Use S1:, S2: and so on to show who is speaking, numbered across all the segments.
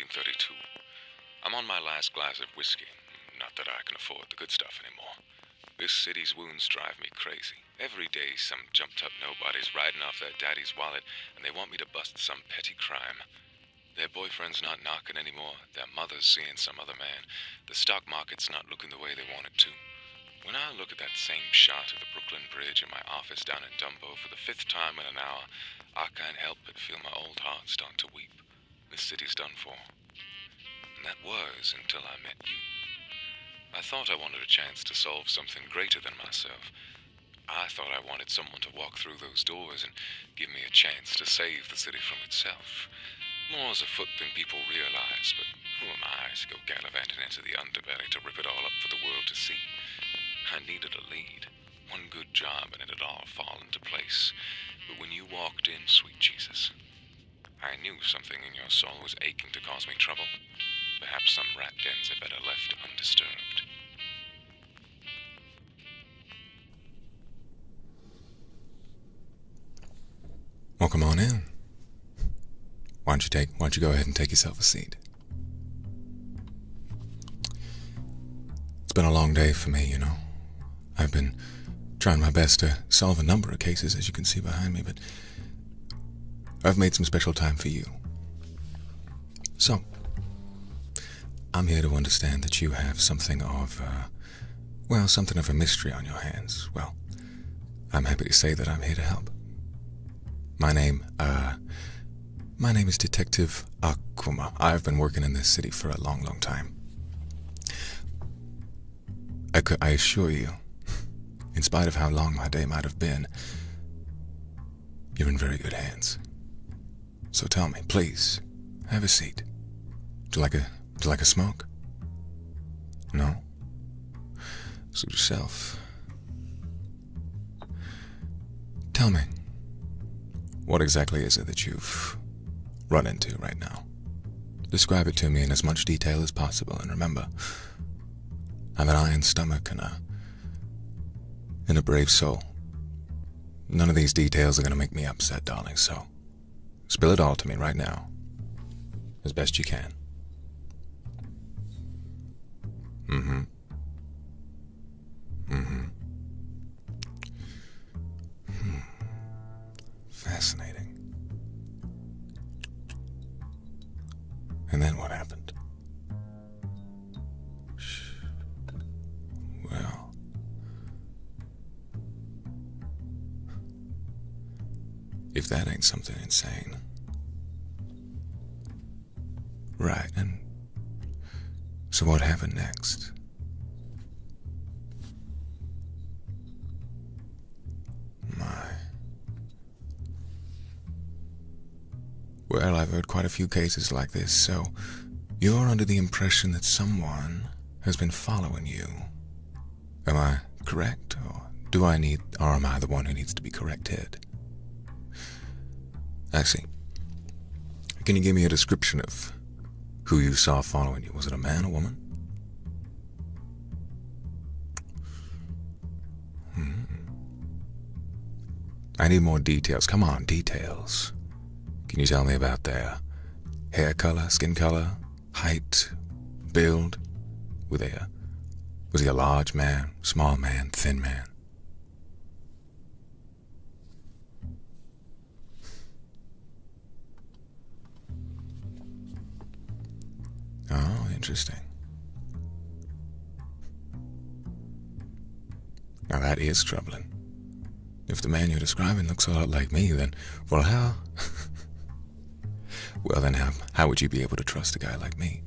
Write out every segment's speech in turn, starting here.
S1: 1932. I'm on my last glass of whiskey. Not that I can afford the good stuff anymore. This city's wounds drive me crazy. Every day some jumped-up nobody's riding off their daddy's wallet, and they want me to bust some petty crime. Their boyfriend's not knocking anymore. Their mother's seeing some other man. The stock market's not looking the way they want it to. When I look at that same shot of the Brooklyn Bridge in my office down in Dumbo for the 5th time in an hour, I can't help but feel my old heart start to weep. This city's done for. And that was until I met you. I thought I wanted a chance to solve something greater than myself. I thought I wanted someone to walk through those doors and give me a chance to save the city from itself. More's afoot than people realize, but who am I to go gallivanting into the underbelly to rip it all up for the world to see? I needed a lead. One good job and it had all fall into place. But when you walked in, sweet Jesus, I knew something in your soul was aching to cause me trouble. Perhaps some rat dens are better left undisturbed.
S2: Well, come on in. Why don't you go ahead and take yourself a seat? It's been a long day for me, you know. I've been trying my best to solve a number of cases, as you can see behind me, but I've made some special time for you. So, I'm here to understand that you have something of a mystery on your hands. Well, I'm happy to say that I'm here to help. My name is Detective Akuma. I've been working in this city for a long, long time. I assure you, in spite of how long my day might have been, you're in very good hands. So tell me, please, have a seat. Do you like a smoke? No? Suit yourself. Tell me, what exactly is it that you've run into right now? Describe it to me in as much detail as possible, and remember, I have an iron stomach and a brave soul. None of these details are going to make me upset, darling, so spill it all to me right now, as best you can. Fascinating. And then what happened? Well, if that ain't something insane. Right, and so what happened next? Well, I've heard quite a few cases like this, so you're under the impression that someone has been following you. Am I correct, or am I the one who needs to be corrected? I see. Can you give me a description of who you saw following you? Was it a man or woman? I need more details. Come on, details. Can you tell me about their hair color, skin color, height, build? Was he a large man, small man, thin man? Oh, interesting. Now that is troubling. If the man you're describing looks a lot like me, then, well, how would you be able to trust a guy like me?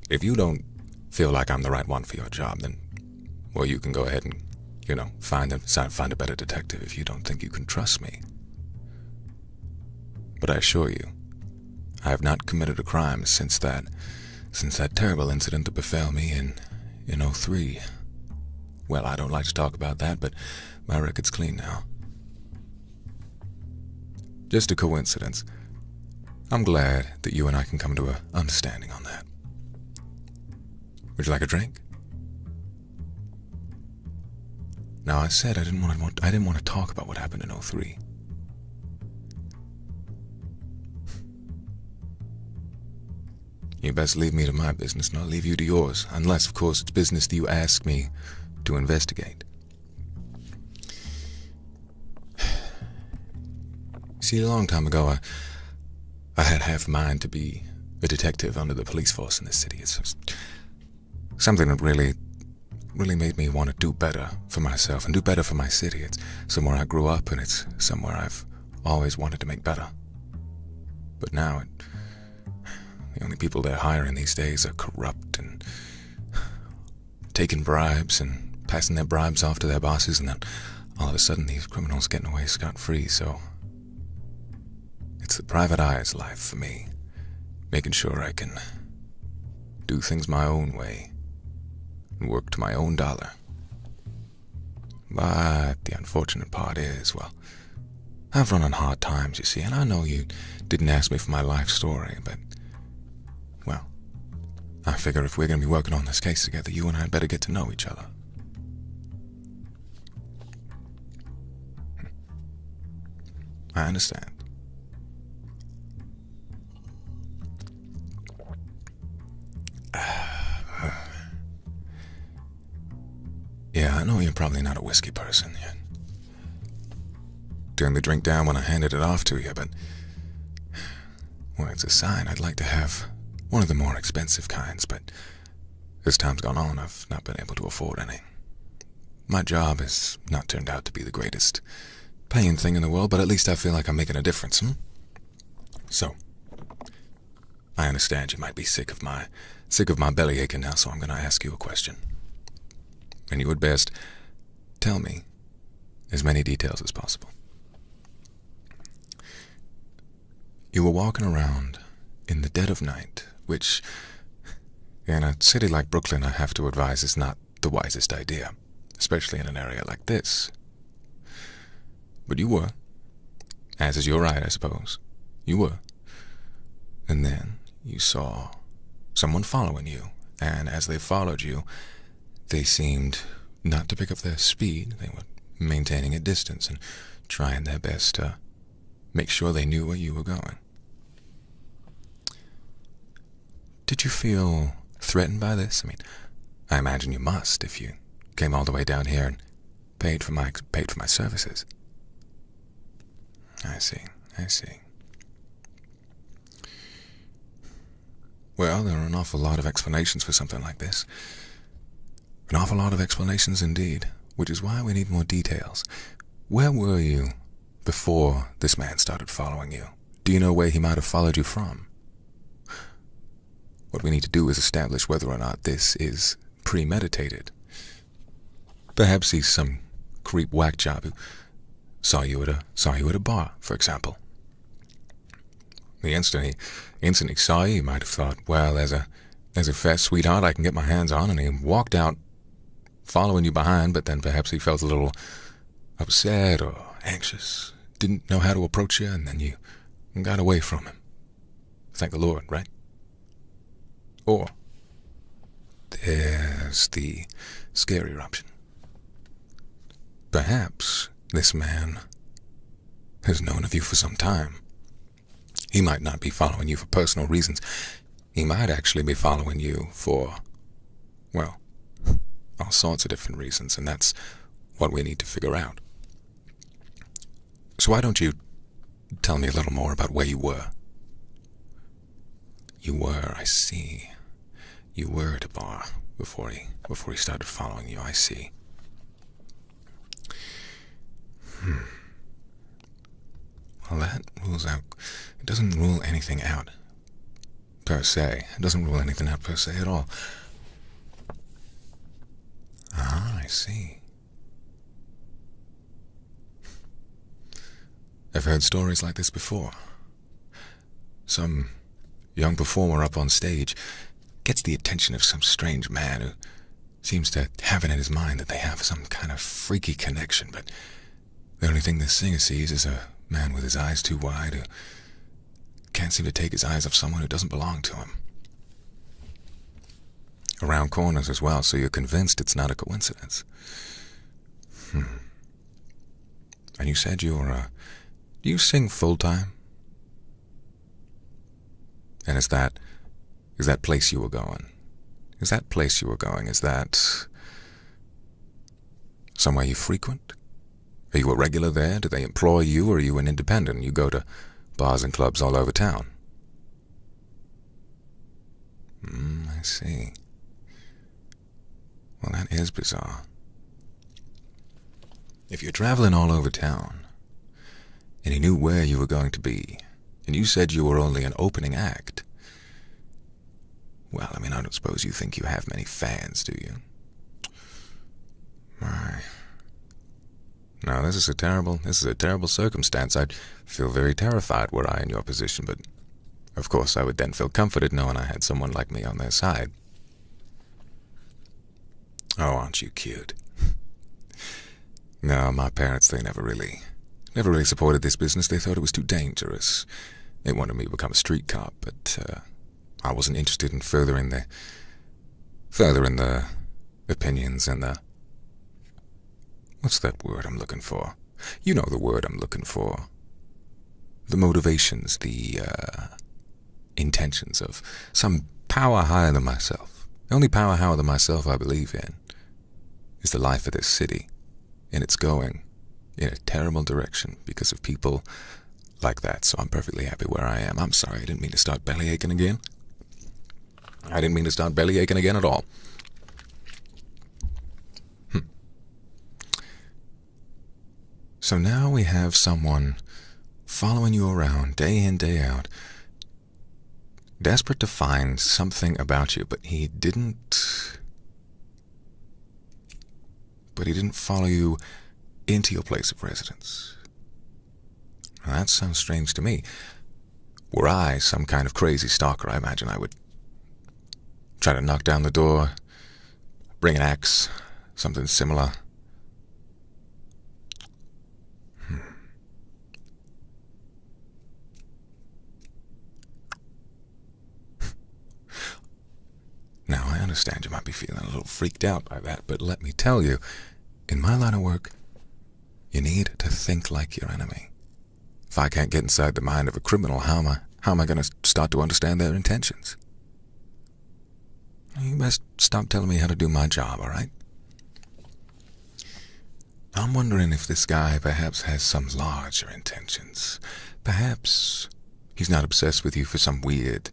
S2: If you don't feel like I'm the right one for your job, then, well, you can go ahead and, find a better detective if you don't think you can trust me. But I assure you, I have not committed a crime since that terrible incident that befell me in 2003. Well, I don't like to talk about that, but my record's clean now. Just a coincidence. I'm glad that you and I can come to an understanding on that. Would you like a drink? Now, I said I didn't want to talk about what happened in 2003. You best leave me to my business, and I'll leave you to yours, unless, of course, it's business that you ask me to investigate. See, a long time ago, I had half a mind to be a detective under the police force in this city. It's just something that really made me want to do better for myself and do better for my city. It's somewhere I grew up, and it's somewhere I've always wanted to make better. But now, the only people they're hiring these days are corrupt and taking bribes and passing their bribes off to their bosses, and then all of a sudden these criminals getting away scot-free. So it's the private eye's life for me, making sure I can do things my own way and work to my own dollar. But the unfortunate part is, well, I've run on hard times, you see, and I know you didn't ask me for my life story, but, well, I figure if we're going to be working on this case together, you and I better get to know each other. I understand. Yeah, I know you're probably not a whiskey person yet. Turned the drink down when I handed it off to you, but, well, it's a sign. I'd like to have one of the more expensive kinds, but as time's gone on, I've not been able to afford any. My job has not turned out to be the greatest paying thing in the world, but at least I feel like I'm making a difference, So, I understand you might be sick of my belly aching now, so I'm going to ask you a question. And you would best tell me as many details as possible. You were walking around in the dead of night, which, in a city like Brooklyn, I have to advise is not the wisest idea, especially in an area like this. But you were, as is your right, I suppose. You were. And then you saw someone following you, and as they followed you, they seemed not to pick up their speed. They were maintaining a distance and trying their best to make sure they knew where you were going. Did you feel threatened by this? I mean, I imagine you must if you came all the way down here and paid for my services. I see. Well, there are an awful lot of explanations for something like this. An awful lot of explanations indeed, which is why we need more details. Where were you before this man started following you? Do you know where he might have followed you from? What we need to do is establish whether or not this is premeditated. Perhaps he's some creep whack job who saw you at a bar, for example. The instant he saw you, he might have thought, well, there's a fat sweetheart I can get my hands on, and he walked out following you behind, but then perhaps he felt a little upset or anxious, didn't know how to approach you, and then you got away from him. Thank the Lord, right? Or there's the scarier option. Perhaps this man has known of you for some time. He might not be following you for personal reasons. He might actually be following you for, well, all sorts of different reasons, and that's what we need to figure out. So why don't you tell me a little more about where you were? You were, I see. You were at a bar before he started following you, I see. Well, that rules out. It doesn't rule anything out, per se. It doesn't rule anything out, per se, at all. Ah, I see. I've heard stories like this before. Some young performer up on stage gets the attention of some strange man who seems to have it in his mind that they have some kind of freaky connection, but the only thing this singer sees is a man with his eyes too wide who can't seem to take his eyes off someone who doesn't belong to him. Around corners as well, so you're convinced it's not a coincidence. And you said do you sing full-time? And is that is that place you were going? Is that somewhere you frequent? Are you a regular there? Do they employ you, or are you an independent? You go to bars and clubs all over town. I see. Well, that is bizarre. If you're traveling all over town, and he knew where you were going to be, and you said you were only an opening act, well, I mean, I don't suppose you think you have many fans, do you? My. No, this is a terrible circumstance. I'd feel very terrified were I in your position, but of course I would then feel comforted knowing I had someone like me on their side. Oh, aren't you cute? No, my parents, they never really supported this business. They thought it was too dangerous. They wanted me to become a street cop, but I wasn't interested in furthering the opinions and the... What's that word I'm looking for? You know the word I'm looking for. The motivations, the intentions of some power higher than myself. The only power higher than myself I believe in is the life of this city, and it's going in a terrible direction because of people like that, so I'm perfectly happy where I am. I'm sorry, I didn't mean to start bellyaching again. I didn't mean to start bellyaching again at all. So now we have someone following you around day in, day out, desperate to find something about you, but he didn't follow you into your place of residence. Now, that sounds strange to me. Were I some kind of crazy stalker, I imagine I would try to knock down the door, bring an axe, something similar. Now, I understand you might be feeling a little freaked out by that, but let me tell you, in my line of work, you need to think like your enemy. If I can't get inside the mind of a criminal, how am I going to start to understand their intentions? You best stop telling me how to do my job, all right? I'm wondering if this guy perhaps has some larger intentions. Perhaps he's not obsessed with you for some weird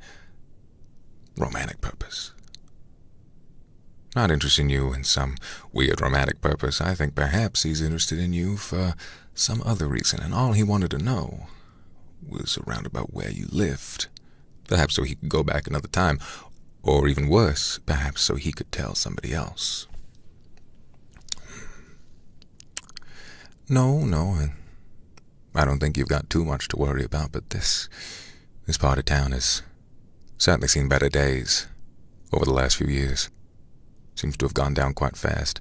S2: romantic purpose. Not interested in you in some weird romantic purpose. I think perhaps he's interested in you for some other reason, and all he wanted to know was around about where you lived. Perhaps so he could go back another time, or even worse, perhaps so he could tell somebody else. No, I don't think you've got too much to worry about, but this part of town has certainly seen better days over the last few years. Seems to have gone down quite fast.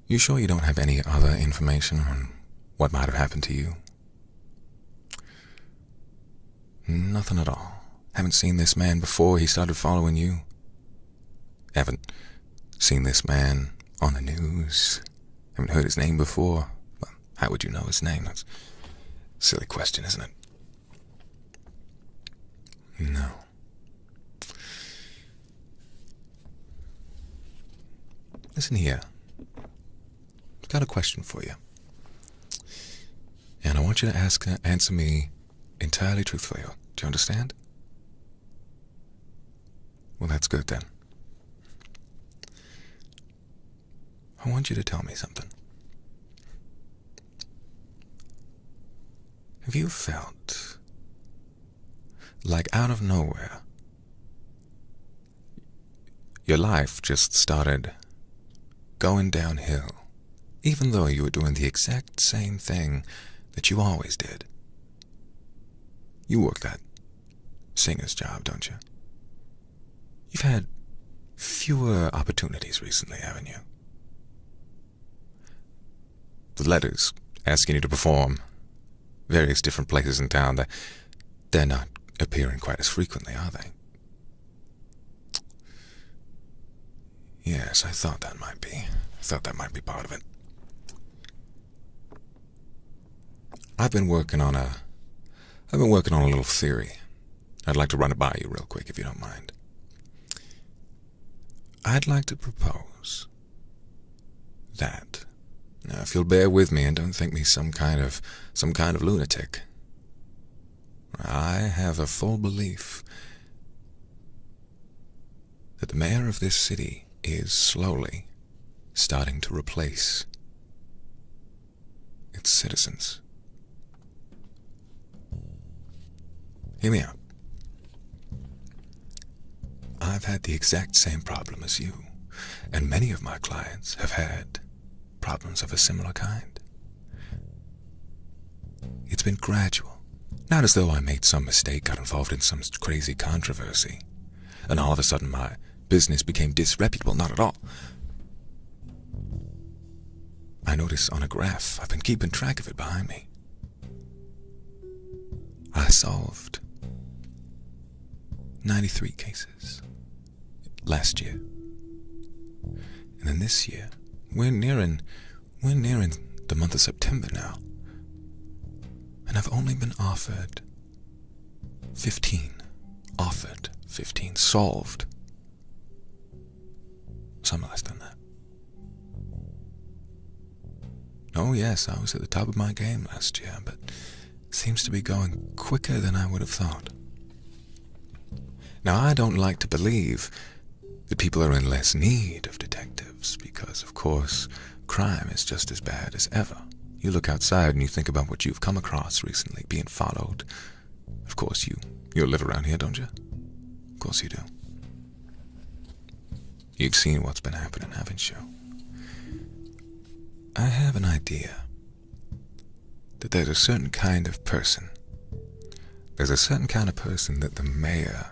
S2: You sure you don't have any other information on what might have happened to you? Nothing at all. Haven't seen this man before he started following you? Haven't seen this man on the news? Haven't heard his name before? Well, how would you know his name? That's a silly question, isn't it? No. Listen here. I've got a question for you. And I want you to answer me entirely truthfully. Do you understand? Well, that's good then. I want you to tell me something. Have you felt like out of nowhere your life just started going downhill, even though you were doing the exact same thing that you always did? You work that singer's job, don't you? You've had fewer opportunities recently, haven't you? The letters asking you to perform various different places in town, they're not appearing quite as frequently, are they? Yes, I thought that might be part of it. I've been working on a little theory. I'd like to run it by you real quick, if you don't mind. I'd like to propose that, now if you'll bear with me and don't think me some kind of lunatic, I have a full belief that the mayor of this city is slowly starting to replace its citizens. Hear me out. I've had the exact same problem as you, and many of my clients have had problems of a similar kind. It's been gradual, not as though I made some mistake, got involved in some crazy controversy, and all of a sudden my business became disreputable, not at all. I notice on a graph, I've been keeping track of it behind me, I solved 93 cases last year. And then this year, we're nearing the month of September now. And I've only been offered 15. Offered 15. Solved some less than that. Oh yes, I was at the top of my game last year, but it seems to be going quicker than I would have thought. Now, I don't like to believe that people are in less need of detectives because, of course, crime is just as bad as ever. You look outside and you think about what you've come across recently, being followed. Of course, you live around here, don't you? Of course you do. You've seen what's been happening, haven't you? I have an idea that there's a certain kind of person. There's a certain kind of person that the mayor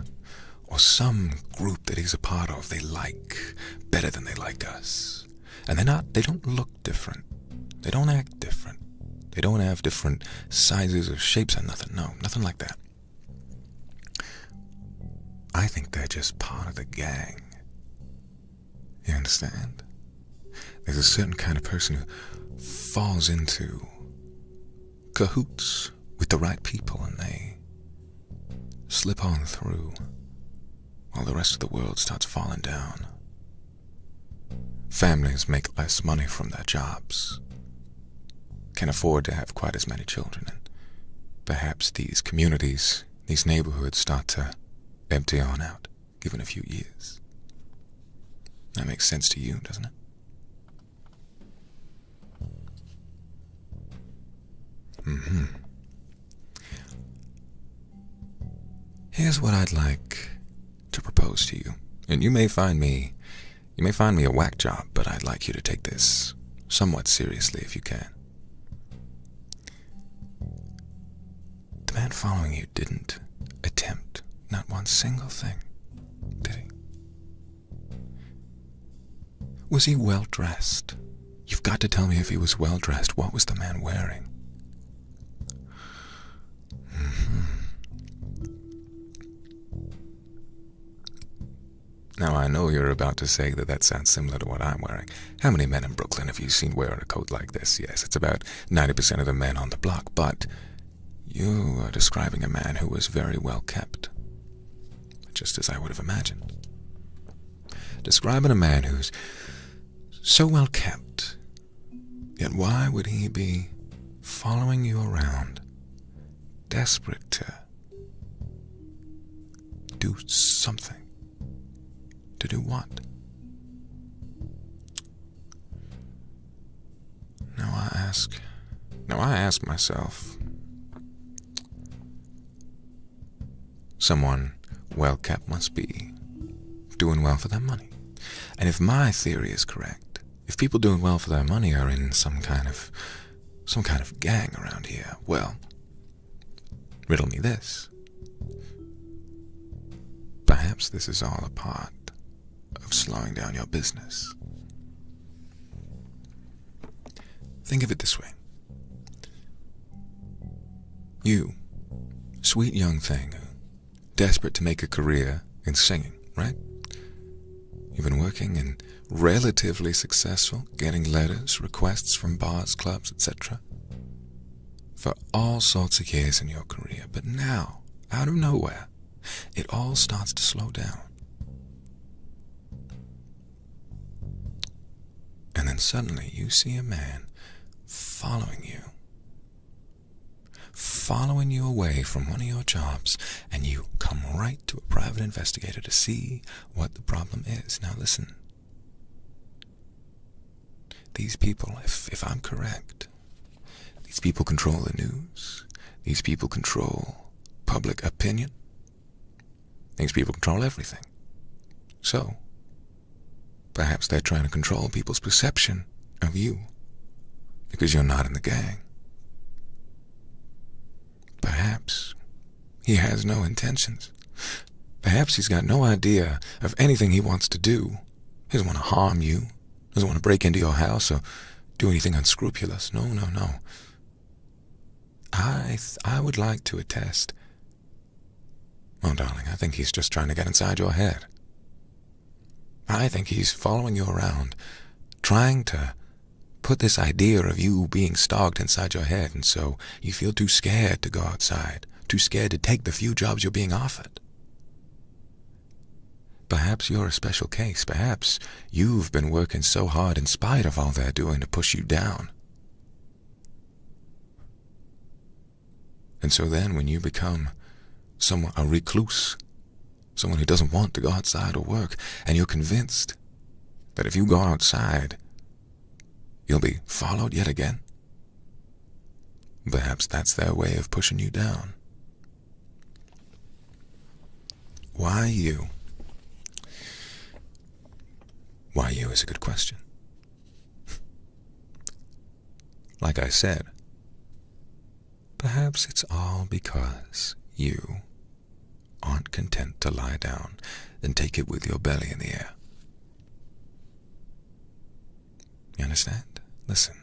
S2: or some group that he's a part of, they like better than they like us. And they don't look different. They don't act different. They don't have different sizes or shapes or nothing. No, nothing like that. I think they're just part of the gang. You understand? There's a certain kind of person who falls into cahoots with the right people and they slip on through while the rest of the world starts falling down. Families make less money from their jobs, can afford to have quite as many children, and perhaps these communities, these neighborhoods start to empty on out, given a few years. That makes sense to you, doesn't it? Here's what I'd like to propose to you. And you may find me a whack job, but I'd like you to take this somewhat seriously if you can. The man following you didn't attempt not one single thing, did he? Was he well dressed? You've got to tell me if he was well dressed. What was the man wearing? Now, I know you're about to say that sounds similar to what I'm wearing. How many men in Brooklyn have you seen wearing a coat like this? Yes, it's about 90% of the men on the block, but you are describing a man who was very well kept, just as I would have imagined. Describing a man who's so well kept, yet why would he be following you around, desperate to do something? To do what? Now I ask myself, someone well kept must be doing well for their money. And if my theory is correct, if people doing well for their money are in some kind of gang around here, well, riddle me this. Perhaps this is all a part of slowing down your business. Think of it this way. You, sweet young thing, desperate to make a career in singing, right? You've been working and relatively successful, getting letters, requests from bars, clubs, etc. for all sorts of years in your career. But now, out of nowhere, it all starts to slow down. And then suddenly you see a man following you away from one of your jobs, and you come right to a private investigator to see what the problem is. Now listen, these people, if I'm correct, these people control the news, these people control public opinion, these people control everything. So, perhaps they're trying to control people's perception of you because you're not in the gang. Perhaps he has no intentions. Perhaps he's got no idea of anything he wants to do. He doesn't want to harm you, doesn't want to break into your house or do anything unscrupulous. No. I would like to attest. Oh, darling, I think he's just trying to get inside your head. I think he's following you around, trying to put this idea of you being stalked inside your head, and so you feel too scared to go outside, too scared to take the few jobs you're being offered. Perhaps you're a special case. Perhaps you've been working so hard in spite of all they're doing to push you down. And so then when you become a recluse, someone who doesn't want to go outside or work, and you're convinced that if you go outside, you'll be followed yet again, perhaps that's their way of pushing you down. Why you? Why you is a good question. Like I said, perhaps it's all because you aren't content to lie down and take it with your belly in the air. You understand? Listen.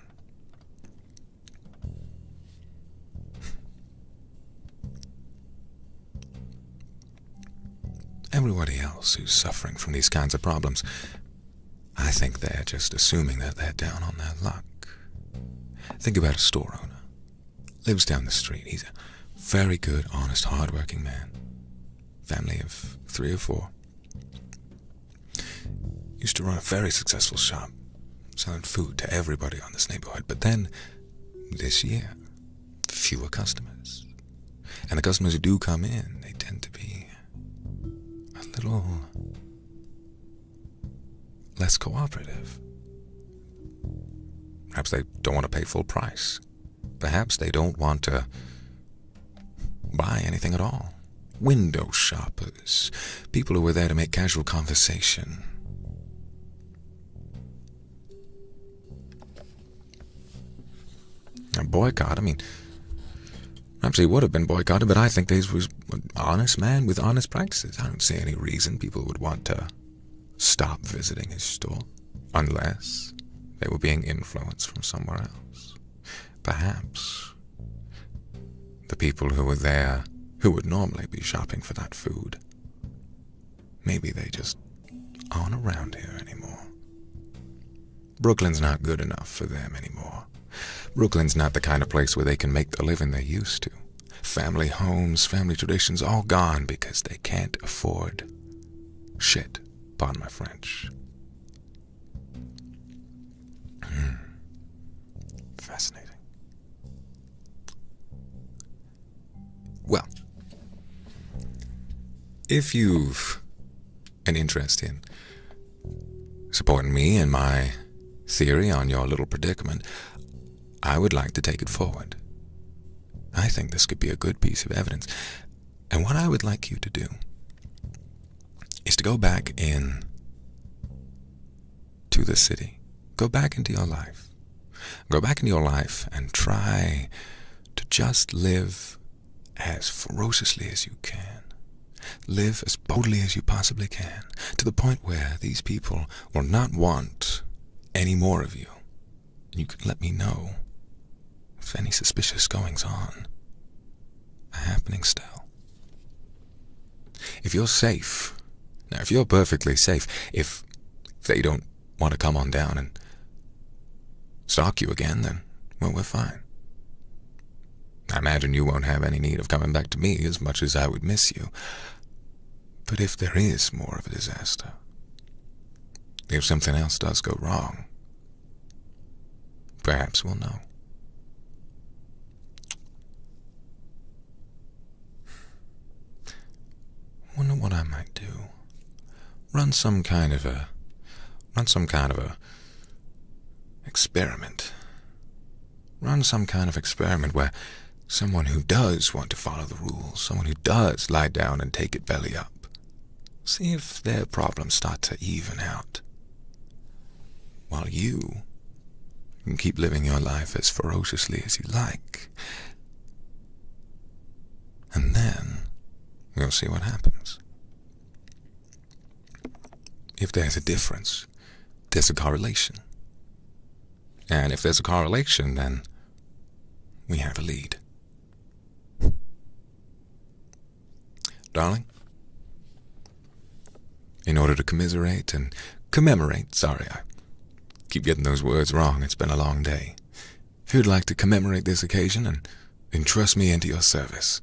S2: Everybody else who's suffering from these kinds of problems, I think they're just assuming that they're down on their luck. Think about a store owner. Lives down the street. He's a very good, honest, hard-working man. Family of 3 or 4. Used to run a very successful shop, selling food to everybody on this neighborhood. But then, this year, fewer customers. And the customers who do come in, they tend to be a little less cooperative. Perhaps they don't want to pay full price. Perhaps they don't want to buy anything at all. Window shoppers, people who were there to make casual conversation. A boycott, perhaps he would have been boycotted, but I think this was an honest man with honest practices. I don't see any reason people would want to stop visiting his store, unless they were being influenced from somewhere else. Perhaps the people who were there, who would normally be shopping for that food, maybe they just aren't around here anymore. Brooklyn's not good enough for them anymore. Brooklyn's not the kind of place where they can make the living they used to. Family homes, family traditions, all gone because they can't afford shit. Pardon my French. Fascinating. Well, if you've an interest in supporting me and my theory on your little predicament, I would like to take it forward. I think this could be a good piece of evidence. And what I would like you to do is to go back in to the city. Go back into your life. Go back into your life and try to just live as ferociously as you can. Live as boldly as you possibly can, to the point where these people will not want any more of you. You can let me know if any suspicious goings-on are happening still. If you're safe, now if you're perfectly safe, if they don't want to come on down and stalk you again, then, well, we're fine. I imagine you won't have any need of coming back to me as much as I would miss you. But if there is more of a disaster, if something else does go wrong, perhaps we'll know. Wonder what I might do. Run some kind of a experiment. Run some kind of experiment where someone who does want to follow the rules, someone who does lie down and take it belly up, see if their problems start to even out, while you can keep living your life as ferociously as you like. And then we'll see what happens. If there's a difference, there's a correlation. And if there's a correlation, then we have a lead. Darling, in order to commemorate, sorry, I keep getting those words wrong, it's been a long day. If you'd like to commemorate this occasion and entrust me into your service,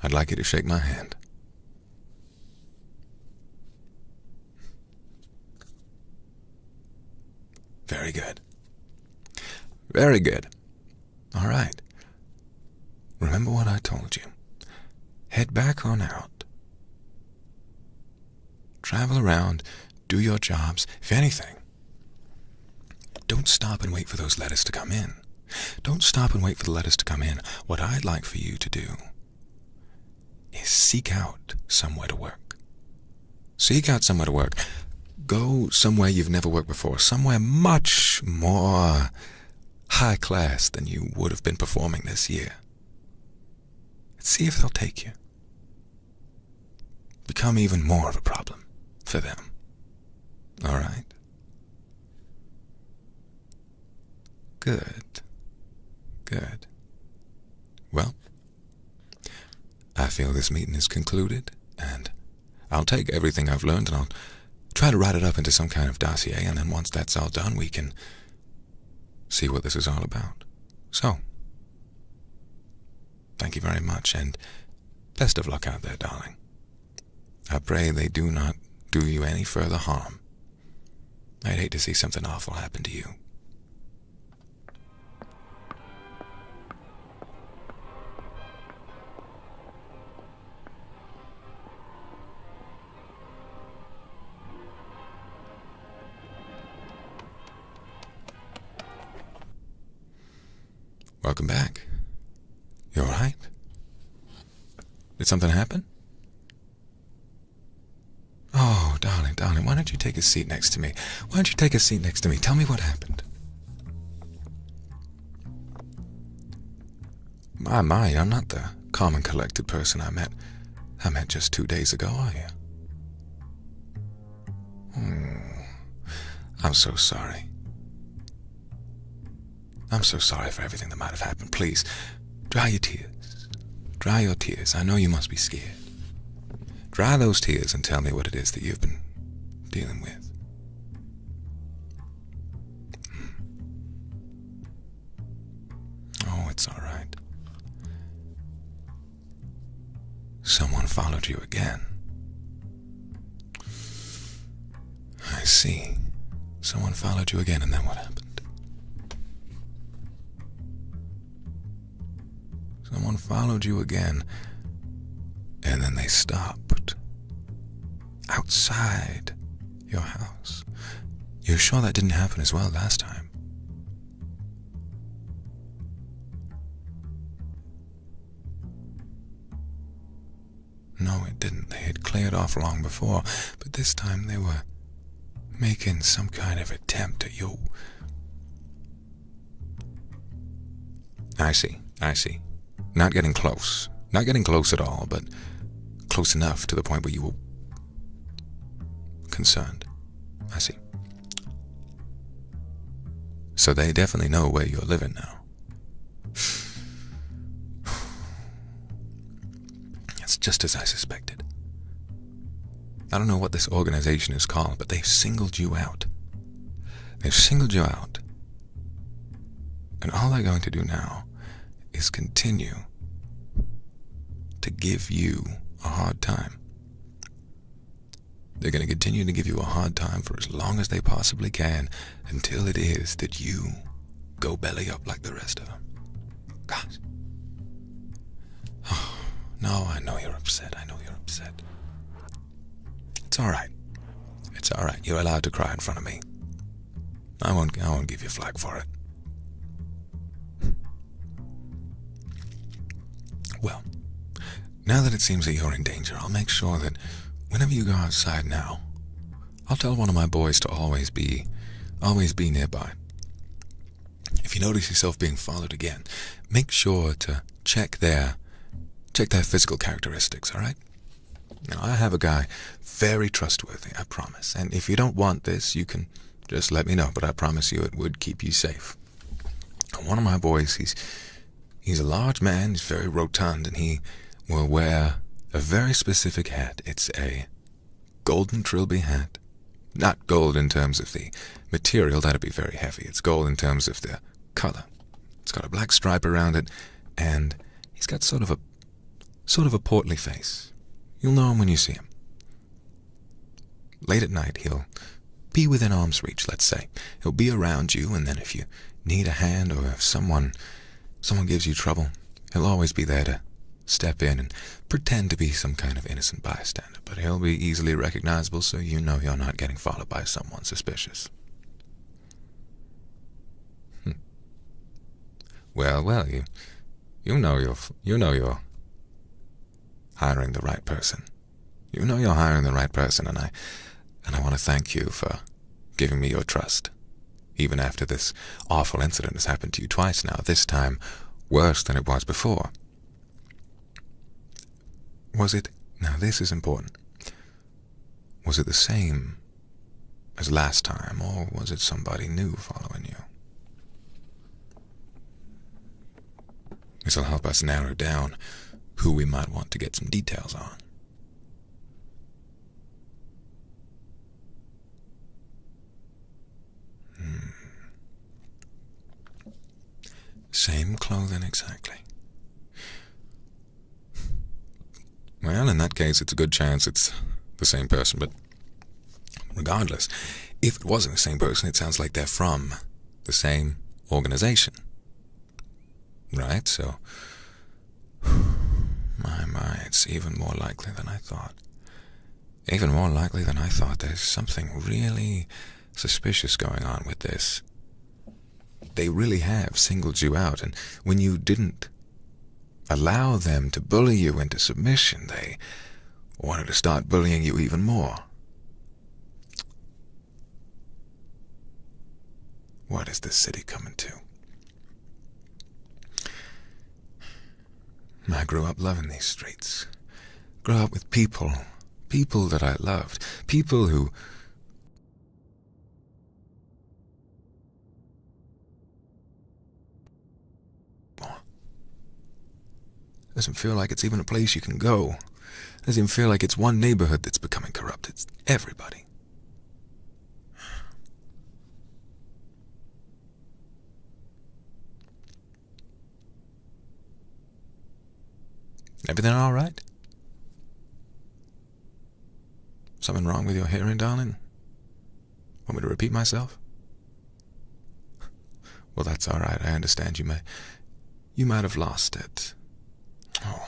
S2: I'd like you to shake my hand. Very good. Very good. All right. Remember what I told you. Head back on out. Travel around, do your jobs. If anything, don't stop and wait for those letters to come in. Don't stop and wait for the letters to come in. What I'd like for you to do is seek out somewhere to work. Seek out somewhere to work. Go somewhere you've never worked before, somewhere much more high class than you would have been performing this year. See if they'll take you. Become even more of a problem for them. All right? Good. Good. Well, I feel this meeting is concluded, and I'll take everything I've learned and I'll try to write it up into some kind of dossier, and then once that's all done, we can see what this is all about. So, thank you very much, and best of luck out there, darling. I pray they do not do you any further harm. I'd hate to see something awful happen to you. Welcome back. You all right? Did something happen? Oh, darling, why don't you take a seat next to me? Why don't you take a seat next to me? Tell me what happened. My, you're not the calm and collected person I met just 2 days ago, are you? I'm so sorry. I'm so sorry for everything that might have happened. Please, dry your tears. Dry your tears. I know you must be scared. Dry those tears and tell me what it is that you've been dealing with. Oh, it's all right. Someone followed you again. I see. Someone followed you again, and then what happened? Someone followed you again, and then they stopped outside your house. You're sure that didn't happen as well last time? No, it didn't. They had cleared off long before, but this time they were making some kind of attempt at you. I see. Not getting close. Not getting close at all, but close enough to the point where you were concerned. I see. So they definitely know where you're living now. It's just as I suspected. I don't know what this organization is called, but they've singled you out. They've singled you out. And all they're going to do now is continue to give you a hard time. They're going to continue to give you a hard time for as long as they possibly can until it is that you go belly up like the rest of them. Gosh. Oh, no, I know you're upset. I know you're upset. It's all right. It's all right. You're allowed to cry in front of me. I won't give you flack for it. Well, now that it seems that you're in danger, I'll make sure that whenever you go outside now, I'll tell one of my boys to always be nearby. If you notice yourself being followed again, make sure to check their physical characteristics, all right? Now, I have a guy very trustworthy, I promise. And if you don't want this, you can just let me know, but I promise you it would keep you safe. One of my boys, he's a large man, he's very rotund, and he will wear a very specific hat. It's a golden trilby hat. Not gold in terms of the material, that'd be very heavy. It's gold in terms of the color. It's got a black stripe around it, and he's got sort of a portly face. You'll know him when you see him. Late at night, he'll be within arm's reach, let's say. He'll be around you, and then if you need a hand or if someone gives you trouble, he'll always be there to step in and pretend to be some kind of innocent bystander. But he'll be easily recognizable, so you know you're not getting followed by someone suspicious. Well, you know you're hiring the right person. You know you're hiring the right person, and I want to thank you for giving me your trust. Even after this awful incident has happened to you twice now, this time worse than it was before. Was it, now this is important, was it the same as last time, or was it somebody new following you? This will help us narrow down who we might want to get some details on. Same clothing exactly. Well, in that case, it's a good chance it's the same person, but regardless, if it wasn't the same person, it sounds like they're from the same organization. Right? So, my, it's even more likely than I thought. Even more likely than I thought. There's something really suspicious going on with this. They really have singled you out, and when you didn't allow them to bully you into submission, they wanted to start bullying you even more. What is this city coming to? I grew up loving these streets. Grew up with people that I loved, people who doesn't feel like it's even a place you can go. Doesn't even feel like it's one neighborhood that's becoming corrupt. It's everybody. Everything all right? Something wrong with your hearing, darling? Want me to repeat myself? Well, that's all right. I understand you might have lost it. Oh.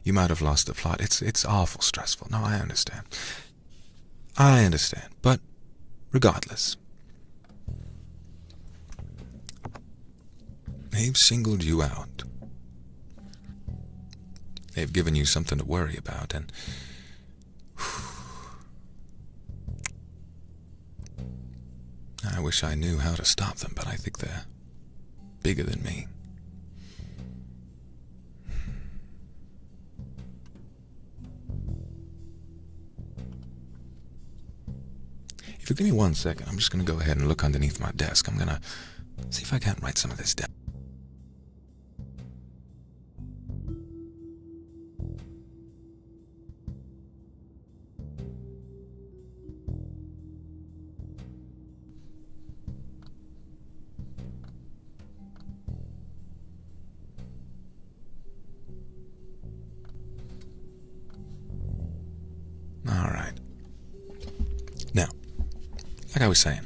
S2: You might have lost the plot. It's awful stressful. No, I understand. But regardless, they've singled you out. They've given you something to worry about, and I wish I knew how to stop them, but I think they're bigger than me. If you give me 1 second, I'm just going to go ahead and look underneath my desk. I'm going to see if I can't write some of this down. I was saying,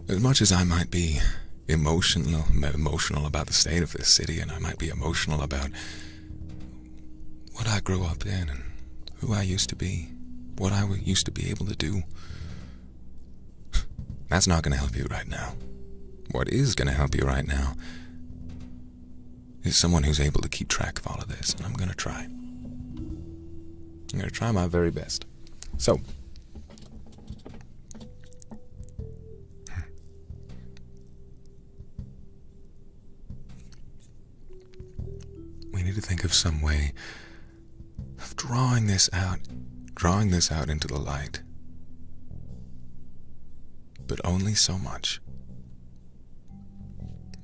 S2: as much as I might be emotional about the state of this city, and I might be emotional about what I grew up in and who I used to be, what I used to be able to do, that's not going to help you right now. What is going to help you right now is someone who's able to keep track of all of this, and I'm going to try. I'm going to try my very best. So, we need to think of some way of drawing this out into the light. But only so much.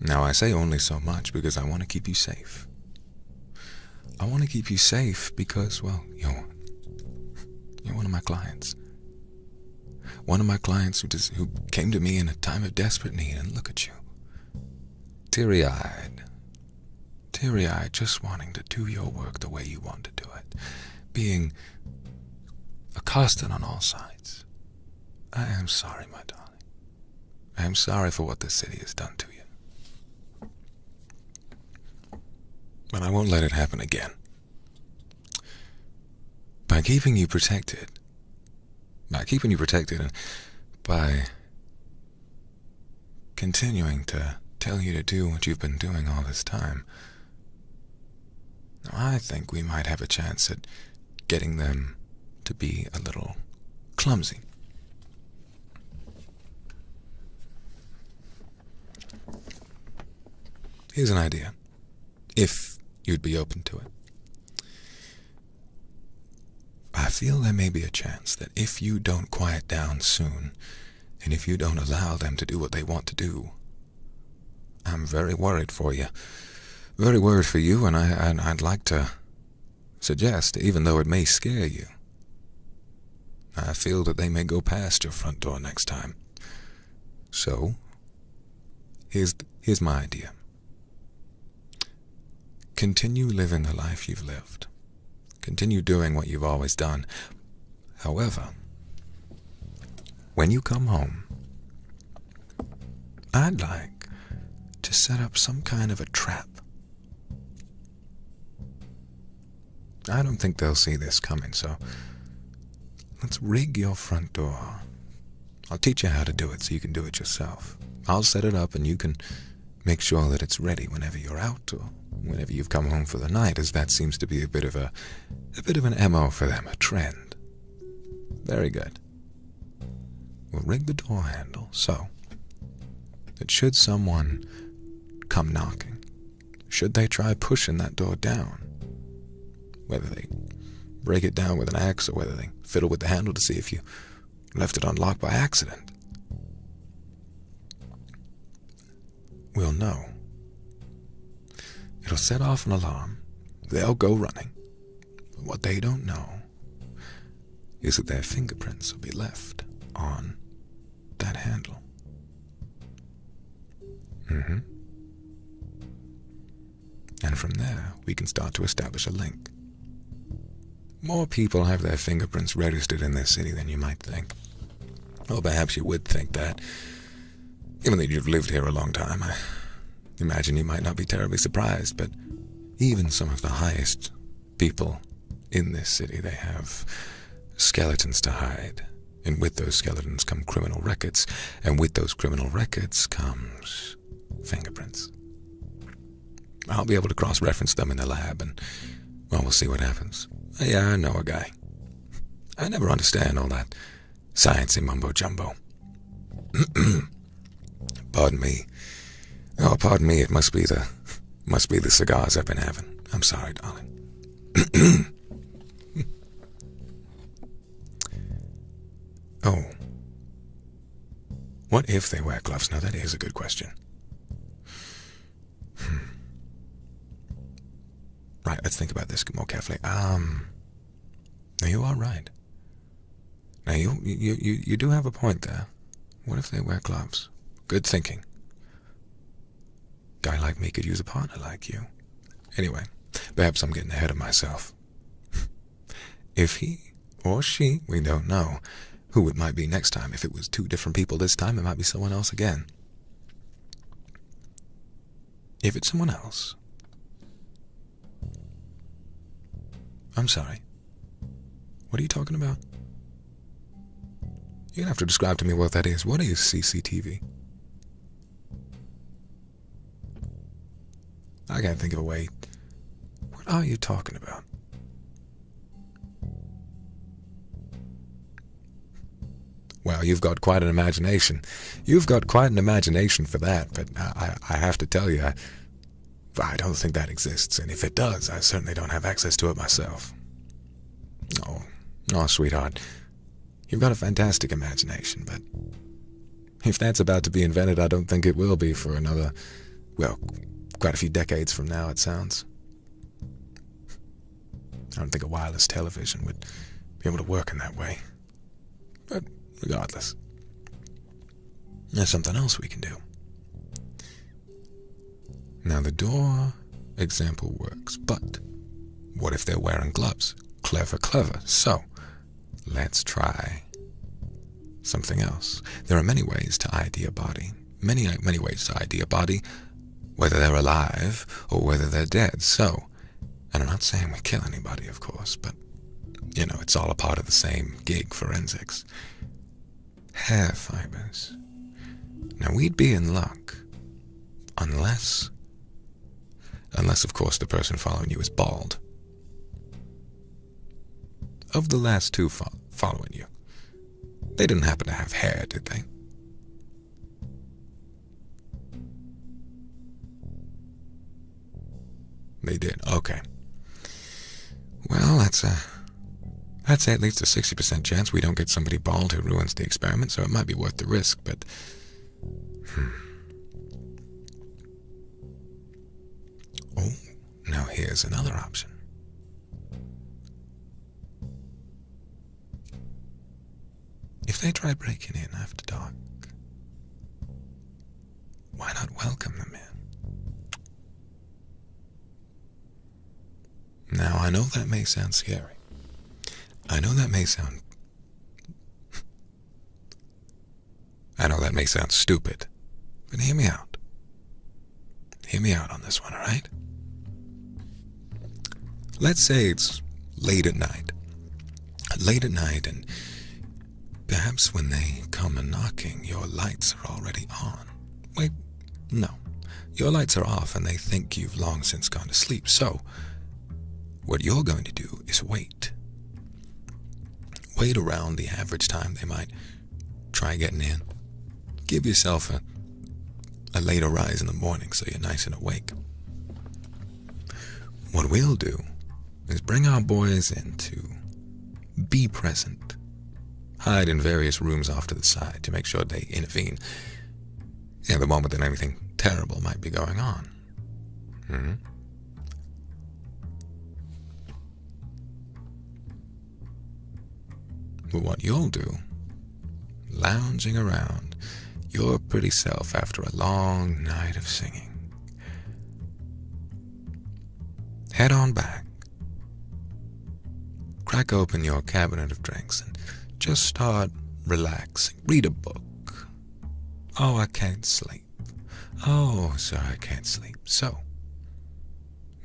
S2: Now, I say only so much because I want to keep you safe. I want to keep you safe because, well, you're one of my clients. One of my clients who came to me in a time of desperate need, and look at you. Teary-eyed, just wanting to do your work the way you want to do it. Being accosted on all sides. I am sorry, my darling. I am sorry for what this city has done to you. But I won't let it happen again. By keeping you protected, and by continuing to tell you to do what you've been doing all this time, I think we might have a chance at getting them to be a little clumsy. Here's an idea, if you'd be open to it. I feel there may be a chance that if you don't quiet down soon, and if you don't allow them to do what they want to do, I'm very worried for you. Very worried for you, and I'd like to suggest, even though it may scare you, I feel that they may go past your front door next time. So, here's my idea. Continue living the life you've lived. Continue doing what you've always done. However, when you come home, I'd like to set up some kind of a trap. I don't think they'll see this coming, so let's rig your front door. I'll teach you how to do it so you can do it yourself. I'll set it up and you can make sure that it's ready whenever you're out or whenever you've come home for the night, as that seems to be a bit of an MO for them, a trend. Very good. We'll rig the door handle so that should someone come knocking, should they try pushing that door down, whether they break it down with an axe or whether they fiddle with the handle to see if you left it unlocked by accident, we'll know. It'll set off an alarm. They'll go running. But what they don't know is that their fingerprints will be left on that handle. And from there, we can start to establish a link. More people have their fingerprints registered in this city than you might think. Or perhaps you would think that. Given that you've lived here a long time, I imagine you might not be terribly surprised, but even some of the highest people in this city, they have skeletons to hide. And with those skeletons come criminal records, and with those criminal records comes fingerprints. I'll be able to cross-reference them in the lab, and, well, we'll see what happens. Yeah, I know a guy. I never understand all that sciencey mumbo-jumbo. Pardon me. Oh, pardon me, it must be the cigars I've been having. I'm sorry, darling. Oh. What if they wear gloves? Now, that is a good question. Right, let's think about this more carefully. Now, you are right. Now, you do have a point there. What if they wear gloves? Good thinking. Guy like me could use a partner like you. Anyway, perhaps I'm getting ahead of myself. If he or she, we don't know, who it might be next time. If it was 2 different people this time, it might be someone else again. If it's someone else, I'm sorry. What are you talking about? You're gonna have to describe to me what that is. What is CCTV? I can't think of a way. What are you talking about? Well, you've got quite an imagination. You've got quite an imagination for that, but I have to tell you, I don't think that exists, and if it does, I certainly don't have access to it myself. Oh, sweetheart, you've got a fantastic imagination, but if that's about to be invented, I don't think it will be for another, well, quite a few decades from now, it sounds. I don't think a wireless television would be able to work in that way. But regardless, there's something else we can do. Now, the door example works, but what if they're wearing gloves? Clever, clever. So, let's try something else. There are many ways to ID a body. Many ways to ID a body, whether they're alive or whether they're dead. So, and I'm not saying we kill anybody, of course, but, you know, it's all a part of the same gig, forensics. Hair fibers. Now, we'd be in luck, unless, of course, the person following you is bald. Of the last 2 following you, they didn't happen to have hair, did they? They did. Okay. Well, that's I'd say at least a 60% chance we don't get somebody bald who ruins the experiment, so it might be worth the risk, but... Oh, now here's another option. If they try breaking in after dark, why not welcome them in? Now, I know that may sound scary. I know that may sound stupid, but hear me out. Hear me out on this one, all right? Let's say it's late at night. And perhaps when they come knocking, your lights are already on. Wait, no. Your lights are off and they think you've long since gone to sleep. So, what you're going to do is wait. Wait around the average time they might try getting in. Give yourself a later rise in the morning so you're nice and awake. What we'll do is bring our boys in to be present. Hide in various rooms off to the side to make sure they intervene at the moment that anything terrible might be going on. But what you'll do, lounging around your pretty self after a long night of singing, head on back, crack open your cabinet of drinks and just start relaxing. Read a book. Oh, I can't sleep. Oh, sir, I can't sleep. So,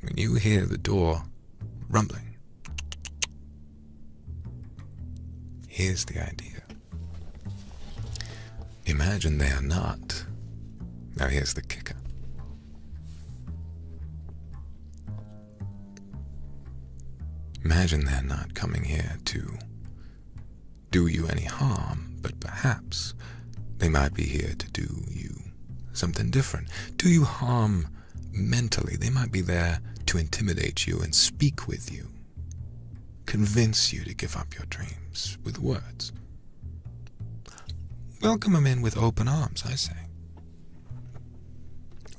S2: when you hear the door rumbling, here's the idea. Imagine they are not. Now here's the kicker. Imagine they're not coming here to do you any harm, but perhaps they might be here to do you something different. Do you harm mentally. They might be there to intimidate you and speak with you. Convince you to give up your dreams with words. Welcome them in with open arms, I say.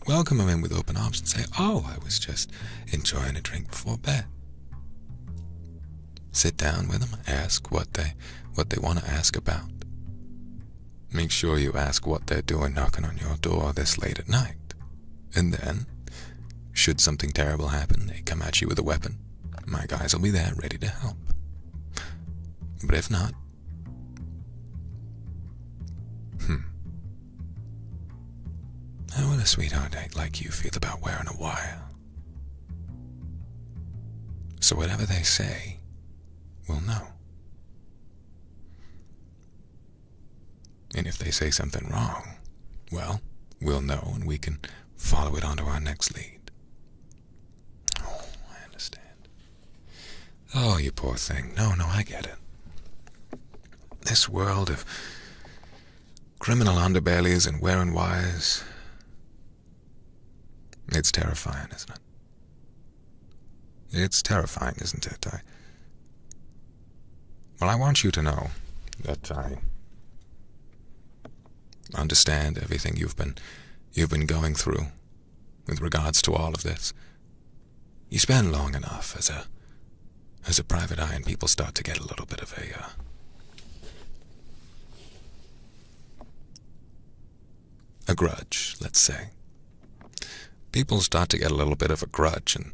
S2: Welcome them in with open arms and say, oh, I was just enjoying a drink before bed. Sit down with them, ask what they want to ask about. Make sure you ask what they're doing knocking on your door this late at night. And then, should something terrible happen, they come at you with a weapon, my guys will be there ready to help. But if not, a sweetheart like you feel about wearing a wire. So whatever they say, we'll know. And if they say something wrong, well, we'll know and we can follow it onto our next lead. Oh, I understand. Oh, you poor thing. No, I get it. This world of criminal underbellies and wearing wires, it's terrifying, isn't it? It's terrifying, isn't it? Well, I want you to know that I understand everything you've been going through with regards to all of this. You spend long enough as a private eye, and people start to get a little bit of a grudge, let's say. People start to get a little bit of a grudge, and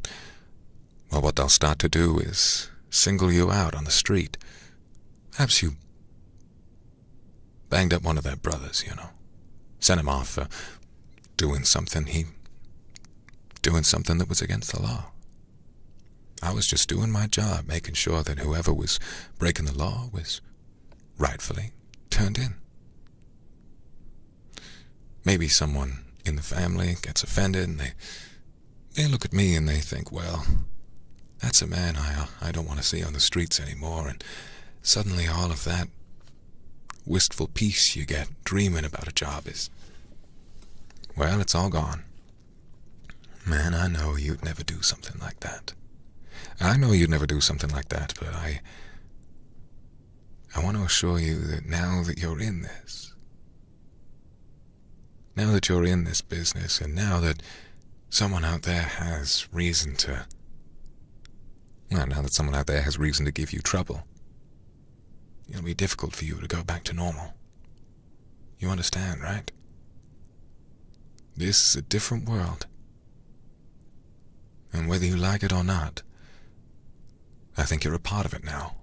S2: well, what they'll start to do is single you out on the street. Perhaps you banged up one of their brothers, sent him off for doing something that was against the law. I was just doing my job, making sure that whoever was breaking the law was rightfully turned in. Maybe someone in the family gets offended and they look at me and they think, well, that's a man I don't want to see on the streets anymore, and suddenly all of that wistful peace you get dreaming about a job it's all gone. Man, I know you'd never do something like that. I know you'd never do something like that, but I want to assure you that now that you're in this, business, and now that someone out there has reason to give you trouble, it'll be difficult for you to go back to normal. You understand, right? This is a different world. And whether you like it or not, I think you're a part of it now.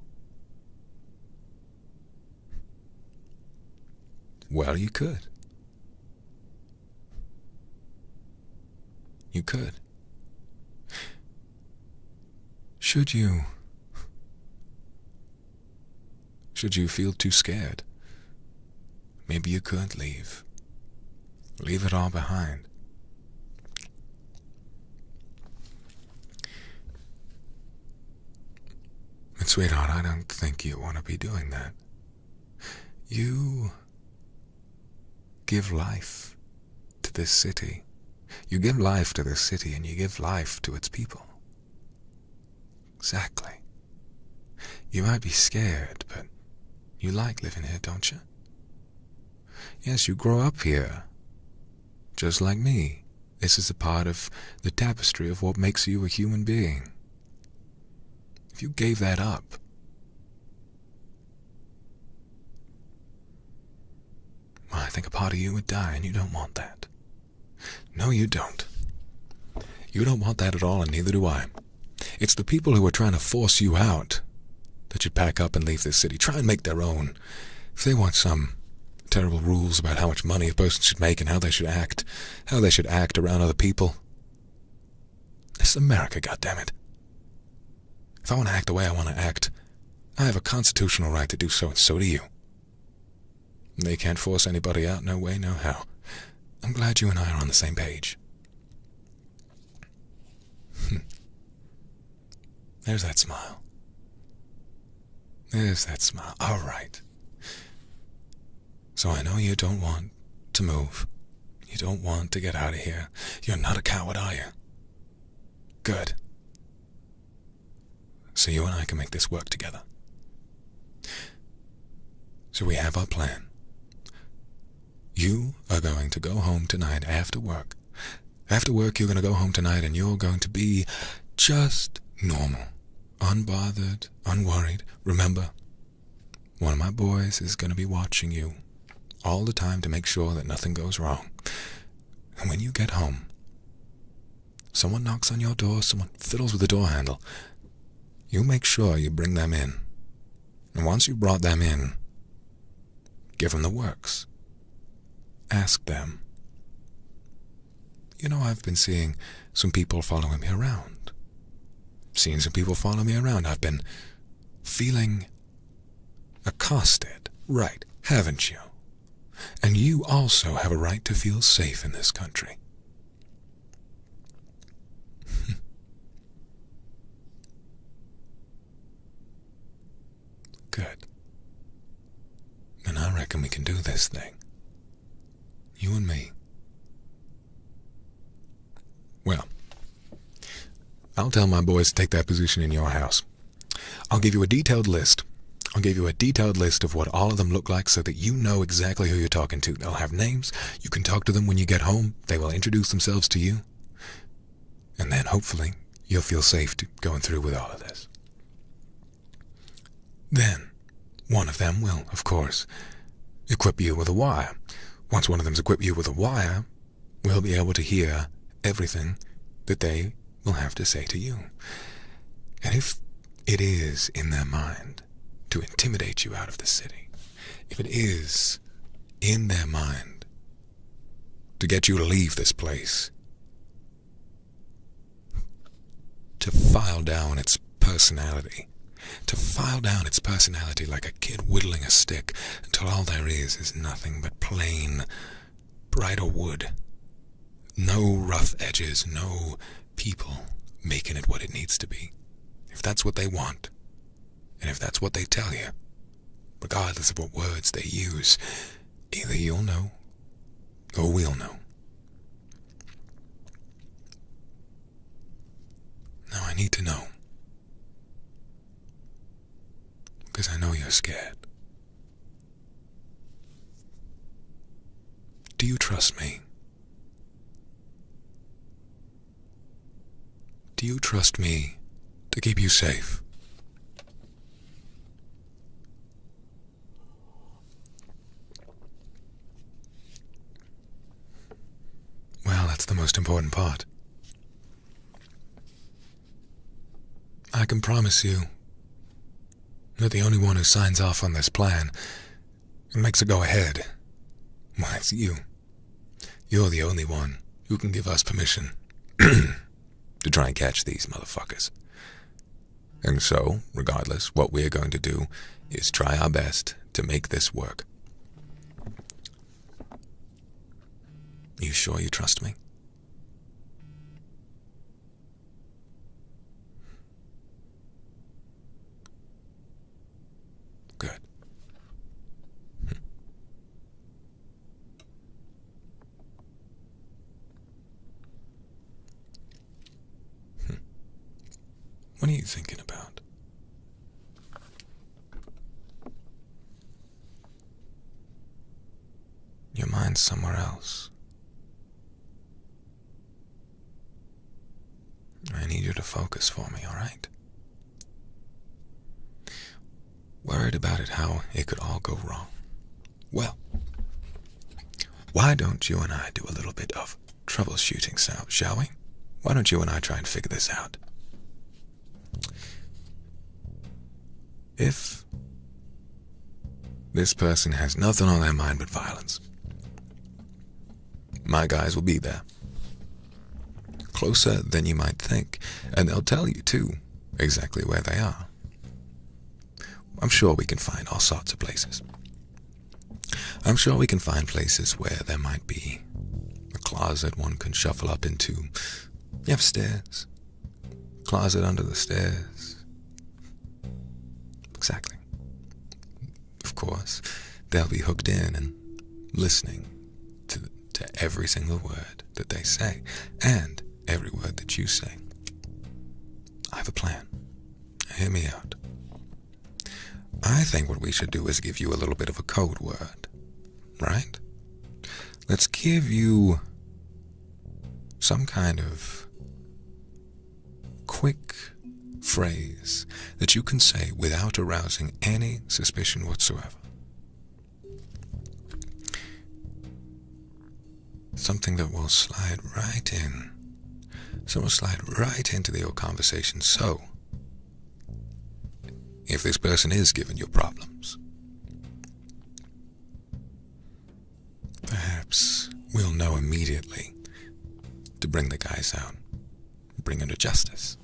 S2: Well, you could. You could. Should you feel too scared, maybe you could leave. Leave it all behind. But sweetheart, I don't think you want to be doing that. You give life to this city. You give life to this city, and you give life to its people. Exactly. You might be scared, but you like living here, don't you? Yes, you grow up here. Just like me. This is a part of the tapestry of what makes you a human being. If you gave that up, well, I think a part of you would die, and you don't want that. No, you don't. You don't want that at all, and neither do I. It's the people who are trying to force you out that should pack up and leave this city. Try and make their own. If they want some terrible rules about how much money a person should make and how they should act around other people. This is America, goddammit. If I want to act the way I want to act, I have a constitutional right to do so, and so do you. They can't force anybody out, no way, no how. I'm glad you and I are on the same page. There's that smile. There's that smile. All right. So I know you don't want to move. You don't want to get out of here. You're not a coward, are you? Good. So you and I can make this work together. So we have our plan. You are going to go home tonight after work. After work, you're going to go home tonight and you're going to be just normal. Unbothered, unworried. Remember, one of my boys is going to be watching you all the time to make sure that nothing goes wrong. And when you get home, someone knocks on your door, someone fiddles with the door handle, you make sure you bring them in. And once you've brought them in, give them the works. Ask them, You know, I've been seeing some people following me around. Seeing some people follow me around. I've been feeling accosted, right, haven't you? And you also have a right to feel safe in this country. Good. And I reckon we can do this thing. You and me. Well, I'll tell my boys to take that position in your house. I'll give you a detailed list. I'll give you a detailed list of what all of them look like so that you know exactly who you're talking to. They'll have names. You can talk to them when you get home. They will introduce themselves to you. And then, hopefully, you'll feel safe going through with all of this. Then, one of them will, of course, equip you with a wire. Once one of them's equipped you with a wire, we'll be able to hear everything that they will have to say to you. And if it is in their mind to intimidate you out of the city, if it is in their mind to get you to leave this place, to file down its personality like a kid whittling a stick until all there is nothing but plain, brighter wood. No rough edges, no people making it what it needs to be. If that's what they want, and if that's what they tell you, regardless of what words they use, either you'll know, or we'll know. Now I need to know. Because I know you're scared. Do you trust me? Do you trust me to keep you safe? Well, that's the most important part. I can promise you that the only one who signs off on this plan and makes it go ahead, well, it's you. You're the only one who can give us permission to try and catch these motherfuckers. And so, regardless, what we're going to do is try our best to make this work. You sure you trust me? Good. What are you thinking about? Your mind's somewhere else. I need you to focus for me, all right? Worried about it, how it could all go wrong. Well, why don't you and I do a little bit of troubleshooting, shall we? Why don't you and I try and figure this out? If this person has nothing on their mind but violence, my guys will be there. Closer than you might think, and they'll tell you, too, exactly where they are. I'm sure we can find all sorts of places. I'm sure we can find places where there might be a closet one can shuffle up into. You have stairs. Closet under the stairs. Exactly. Of course, they'll be hooked in and listening to every single word that they say, and every word that you say. I have a plan. Hear me out. I think what we should do is give you a little bit of a code word, right? Let's give you some kind of quick phrase that you can say without arousing any suspicion whatsoever. Something that will slide right in. So will slide right into your conversation. So, if this person is giving you problems, perhaps we'll know immediately to bring the guys out, bring her to justice.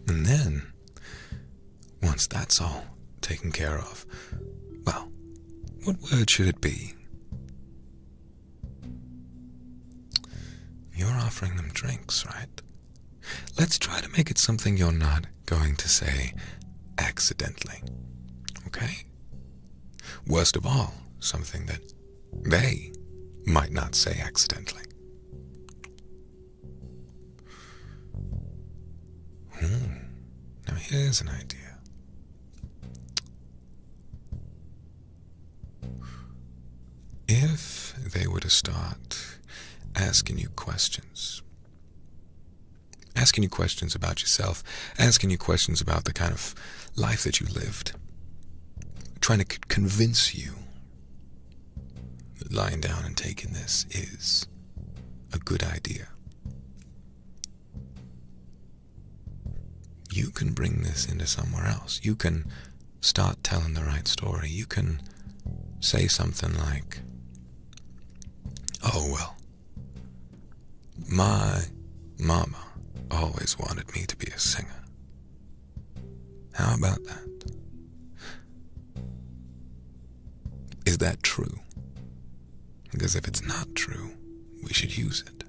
S2: And then, once that's all taken care of, well, what word should it be? You're offering them drinks, right? Let's try to make it something you're not going to say accidentally, okay? Worst of all, something that they might not say accidentally. Now here's an idea. If they were to start asking you questions about yourself, asking you questions about the kind of life that you lived, trying to convince you that lying down and taking this is a good idea, you can bring this into somewhere else. You can start telling the right story. You can say something like, oh, well, my mama always wanted me to be a singer. How about that? Is that true? Because if it's not true, we should use it.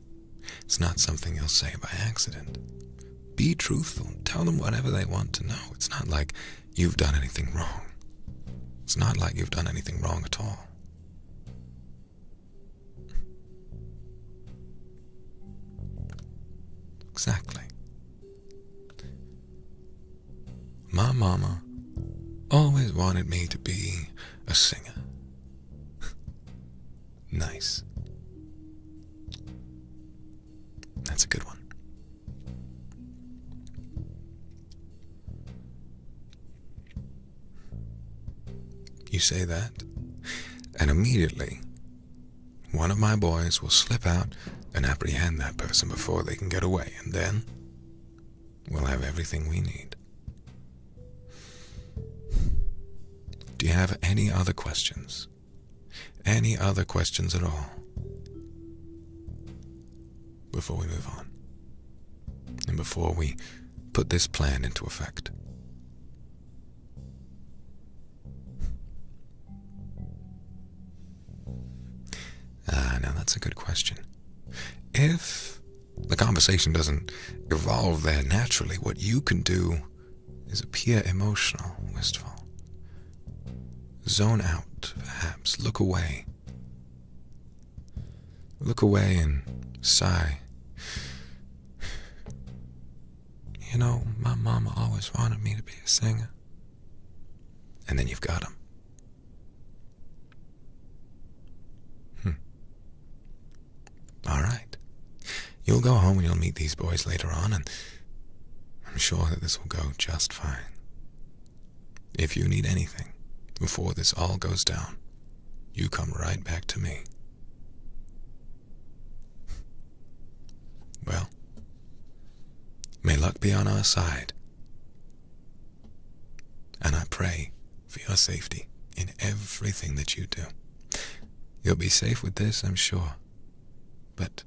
S2: It's not something you'll say by accident. Be truthful. Tell them whatever they want to know. It's not like you've done anything wrong. It's not like you've done anything wrong at all. Exactly. My mama always wanted me to be a singer. Nice. That's a good one. You say that, and immediately one of my boys will slip out and apprehend that person before they can get away, and then we'll have everything we need. Do you have any other questions? Any other questions at all? Before we move on, and before we put this plan into effect. Now that's a good question. If the conversation doesn't evolve there naturally, what you can do is appear emotional, wistful. Zone out, perhaps. Look away. Look away and sigh. You know, my mama always wanted me to be a singer. And then you've got him. All right. You'll go home and you'll meet these boys later on, and I'm sure that this will go just fine. If you need anything before this all goes down, you come right back to me. Well, may luck be on our side, and I pray for your safety in everything that you do. You'll be safe with this, I'm sure. But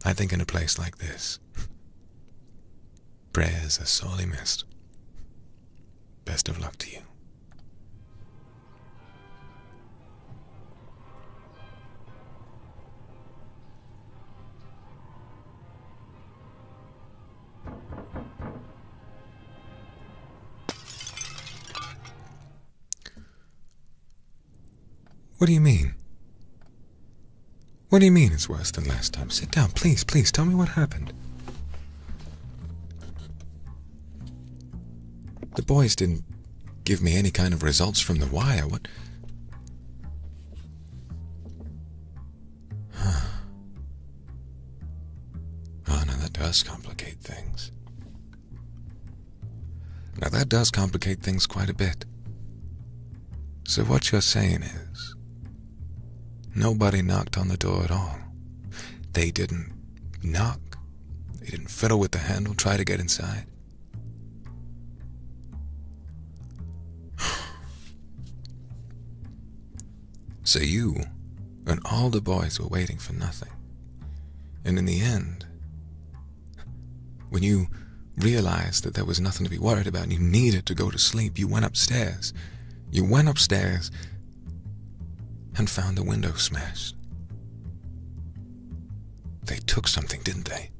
S2: I think in a place like this, prayers are sorely missed. Best of luck to you. What do you mean? What do you mean it's worse than last time? Sit down, please, tell me what happened. The boys didn't give me any kind of results from the wire. What? Oh, now that does complicate things. Now that does complicate things quite a bit. So what you're saying is, nobody knocked on the door at all. They didn't knock. They didn't fiddle with the handle, try to get inside. So you And all the boys were waiting for nothing. And in the end, when you realized that there was nothing to be worried about and you needed to go to sleep, you went upstairs. You went upstairs and found the window smashed. They took something, didn't they?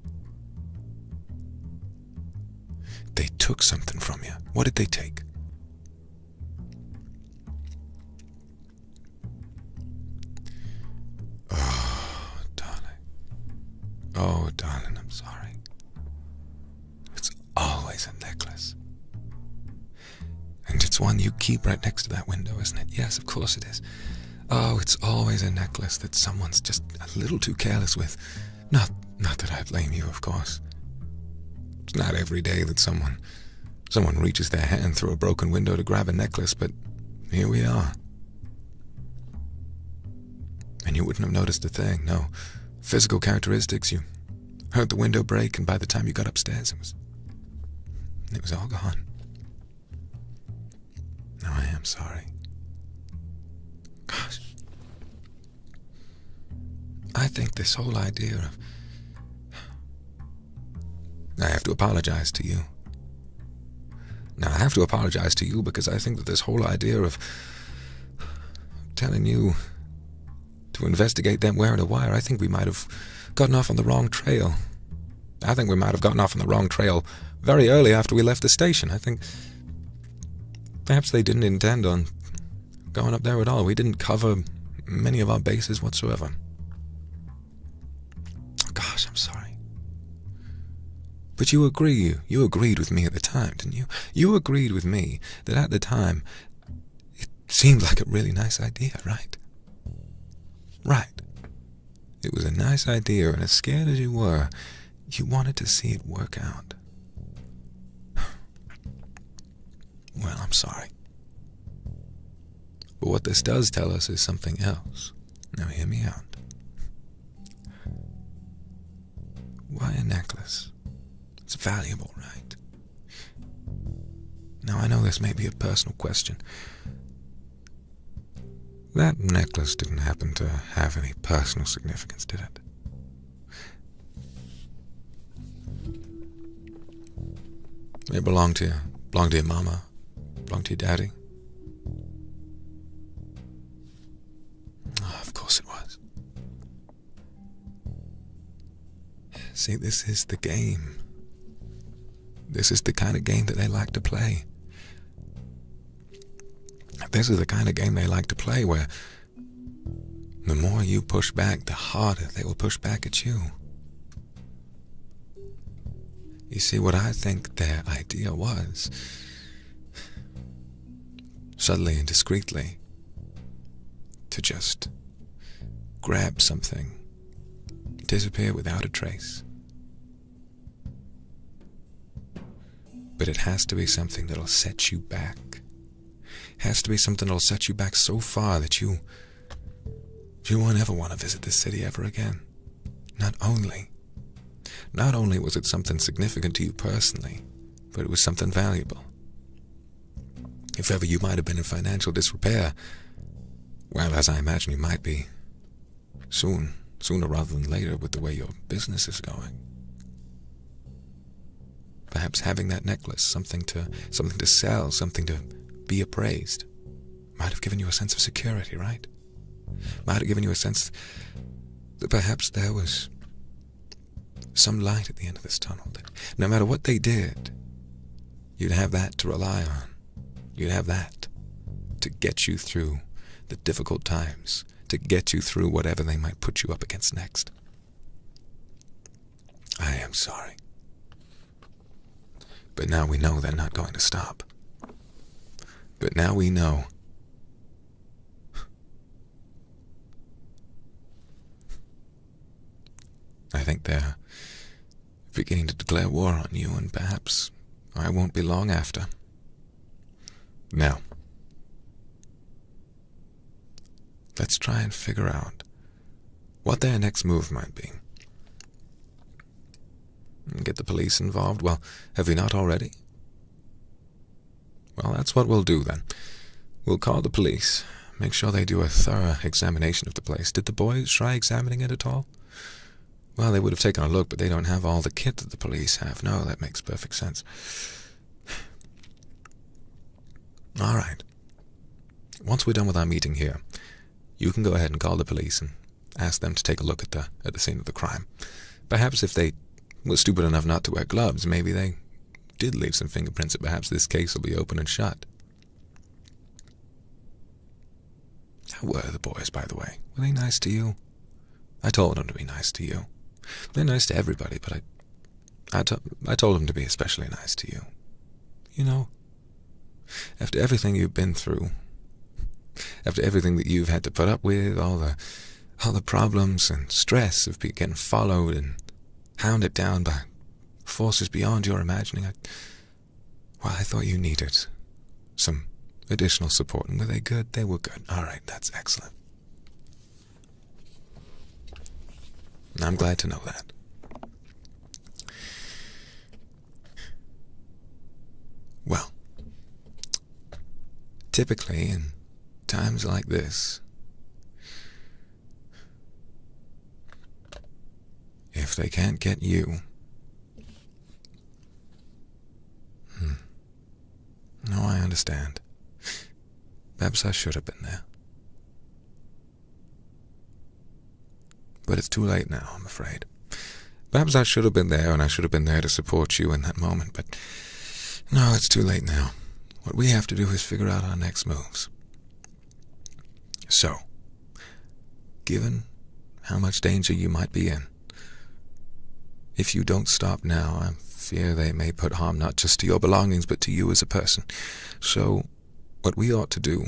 S2: They took something from you. What did they take? Oh, darling. Oh, darling, I'm sorry. It's always a necklace. And it's one you keep right next to that window, isn't it? Yes, of course it is. Oh, it's always a necklace that someone's just a little too careless with. Not that I blame you, of course. It's not every day that someone reaches their hand through a broken window to grab a necklace, but here we are. And you wouldn't have noticed a thing, no. Physical characteristics, you heard the window break, and by the time you got upstairs, it was all gone. No, I am sorry. Gosh. I think this whole idea of... I have to apologize to you. Now, I have to apologize to you because I think that this whole idea of telling you to investigate them wearing a wire, I think we might have gotten off on the wrong trail. I think we might have gotten off on the wrong trail very early after we left the station. I think perhaps they didn't intend on going up there at all. We didn't cover many of our bases whatsoever. Gosh, I'm sorry. But you agreed with me at the time, didn't you? You agreed with me that at the time, it seemed like a really nice idea, right? Right. It was a nice idea, and as scared as you were, you wanted to see it work out. Well, I'm sorry. But what this does tell us is something else. Now hear me out. Why a necklace? It's valuable, right? Now I know this may be a personal question. That necklace didn't happen to have any personal significance, did it? It belonged to your mama, belonged to your daddy. Oh, of course it was. See, this is the game. This is the kind of game that they like to play. This is the kind of game they like to play where the more you push back, the harder they will push back at you. You see, what I think their idea was, subtly and discreetly, to just grab something, disappear without a trace. But it has to be something that'll set you back. It has to be something that'll set you back so far that you won't ever want to visit this city ever again. Not only was it something significant to you personally, but it was something valuable. If ever you might have been in financial disrepair, well, as I imagine you might be, sooner rather than later with the way your business is going. Perhaps having that necklace, something to sell, something to be appraised, might have given you a sense of security, right? Might have given you a sense that perhaps there was some light at the end of this tunnel, that no matter what they did, you'd have that to rely on. You'd have that to get you through the difficult times, to get you through whatever they might put you up against next. I am sorry. But now we know they're not going to stop. But now we know. I think they're beginning to declare war on you, and perhaps I won't be long after. Now, let's try and figure out what their next move might be. Get the police involved? Well, have we not already? Well, that's what we'll do then. We'll call the police, make sure they do a thorough examination of the place. Did the boys try examining it at all? Well, they would have taken a look, but they don't have all the kit that the police have. No, that makes perfect sense. All right. Once we're done with our meeting here, you can go ahead and call the police and ask them to take a look at the scene of the crime. Perhaps if they were stupid enough not to wear gloves, maybe they did leave some fingerprints, and perhaps this case will be open and shut. How were the boys, by the way? Were they nice to you? I told them to be nice to you. They're nice to everybody, but I told them to be especially nice to you. You know, after everything you've been through, after everything that you've had to put up with, all the problems and stress of getting followed and hounded down by forces beyond your imagining, I thought you needed some additional support. And were they good? They were good. All right, that's excellent. I'm glad to know that. Well, typically in times like this, if they can't get you, no, I understand. Perhaps I should have been there. But it's too late now, I'm afraid. Perhaps I should have been there, and I should have been there to support you in that moment, but no, it's too late now. What we have to do is figure out our next moves. So, given how much danger you might be in, if you don't stop now, I fear they may put harm not just to your belongings, but to you as a person. So, what we ought to do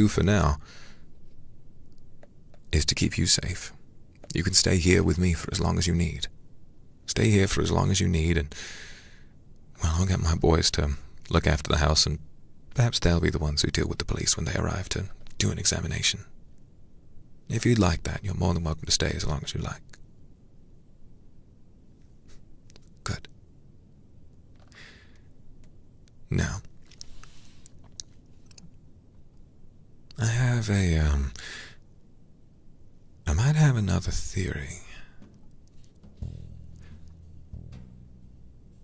S2: for now, is to keep you safe. You can stay here with me for as long as you need. Stay here for as long as you need, and, well, I'll get my boys to look after the house, and perhaps they'll be the ones who deal with the police when they arrive to do an examination. If you'd like that, you're more than welcome to stay as long as you like. Good. Now, I have I might have another theory.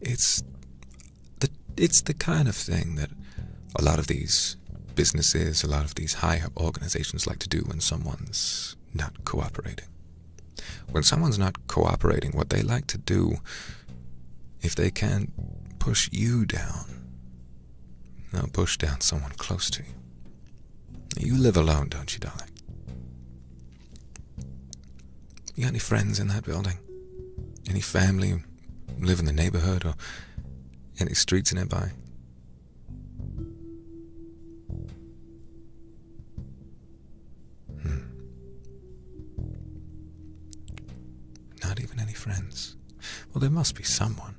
S2: It's the kind of thing that a lot of these businesses, a lot of these high-up organizations like to do when someone's not cooperating. When someone's not cooperating, what they like to do, if they can push you down, they'll push down someone close to you. You live alone, don't you, darling? You got any friends in that building? Any family who live in the neighborhood, or any streets nearby? Not even any friends. Well, there must be someone.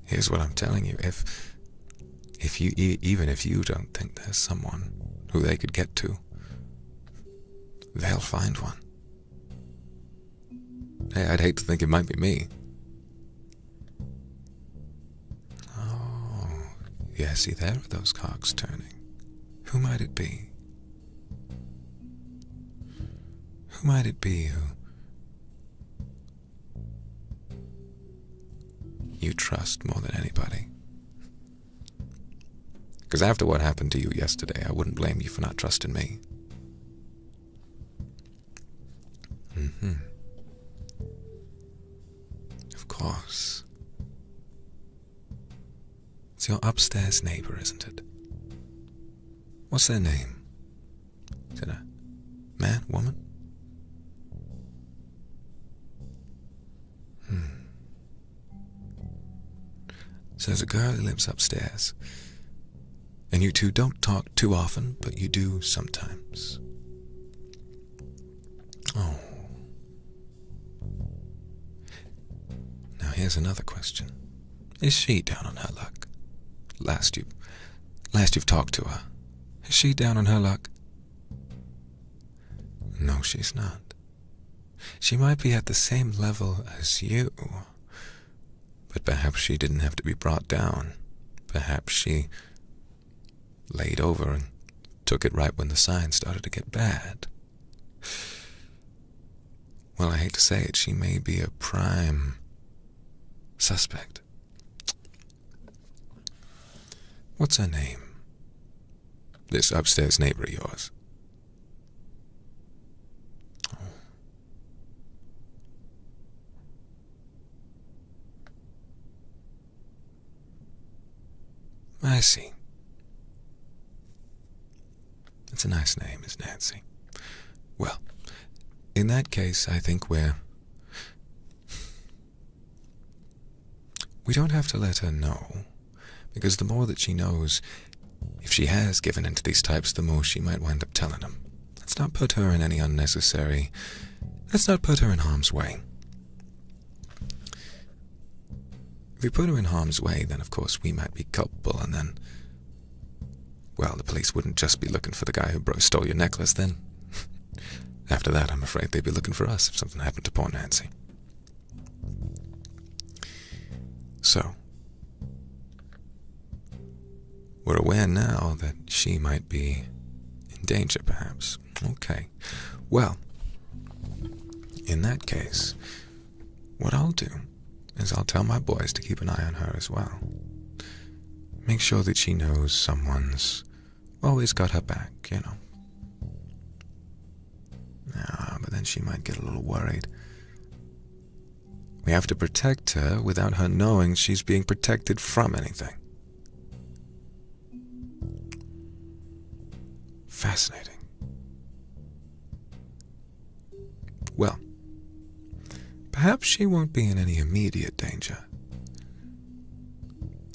S2: Here's what I'm telling you. Even if you don't think there's someone who they could get to, they'll find one. Hey, I'd hate to think it might be me. Oh, yeah, see, there are those cogs turning. Who might it be? Who might it be who you trust more than anybody? Because after what happened to you yesterday, I wouldn't blame you for not trusting me. Of course. It's your upstairs neighbor, isn't it? What's their name? Is it a man, woman? So there's a girl who lives upstairs. And you two don't talk too often, but you do sometimes. Oh. Now here's another question. Is she down on her luck? Last you've talked to her. Is she down on her luck? No, she's not. She might be at the same level as you, but perhaps she didn't have to be brought down. Perhaps she laid over and took it right when the signs started to get bad. Well, I hate to say it, she may be a prime suspect. What's her name? This upstairs neighbor of yours. I see. It's a nice name, is Nancy. Well, in that case, I think we don't have to let her know, because the more that she knows, if she has given in to these types, the more she might wind up telling them. Let's not put her in any unnecessary... Let's not put her in harm's way. If we put her in harm's way, then of course we might be culpable, and then... Well, the police wouldn't just be looking for the guy who stole your necklace, then. After that, I'm afraid they'd be looking for us if something happened to poor Nancy. So, we're aware now that she might be in danger, perhaps. Okay. Well, in that case, what I'll do is I'll tell my boys to keep an eye on her as well. Make sure that she knows someone's always got her back, you know. But then she might get a little worried. We have to protect her without her knowing she's being protected from anything. Fascinating. Well, perhaps she won't be in any immediate danger.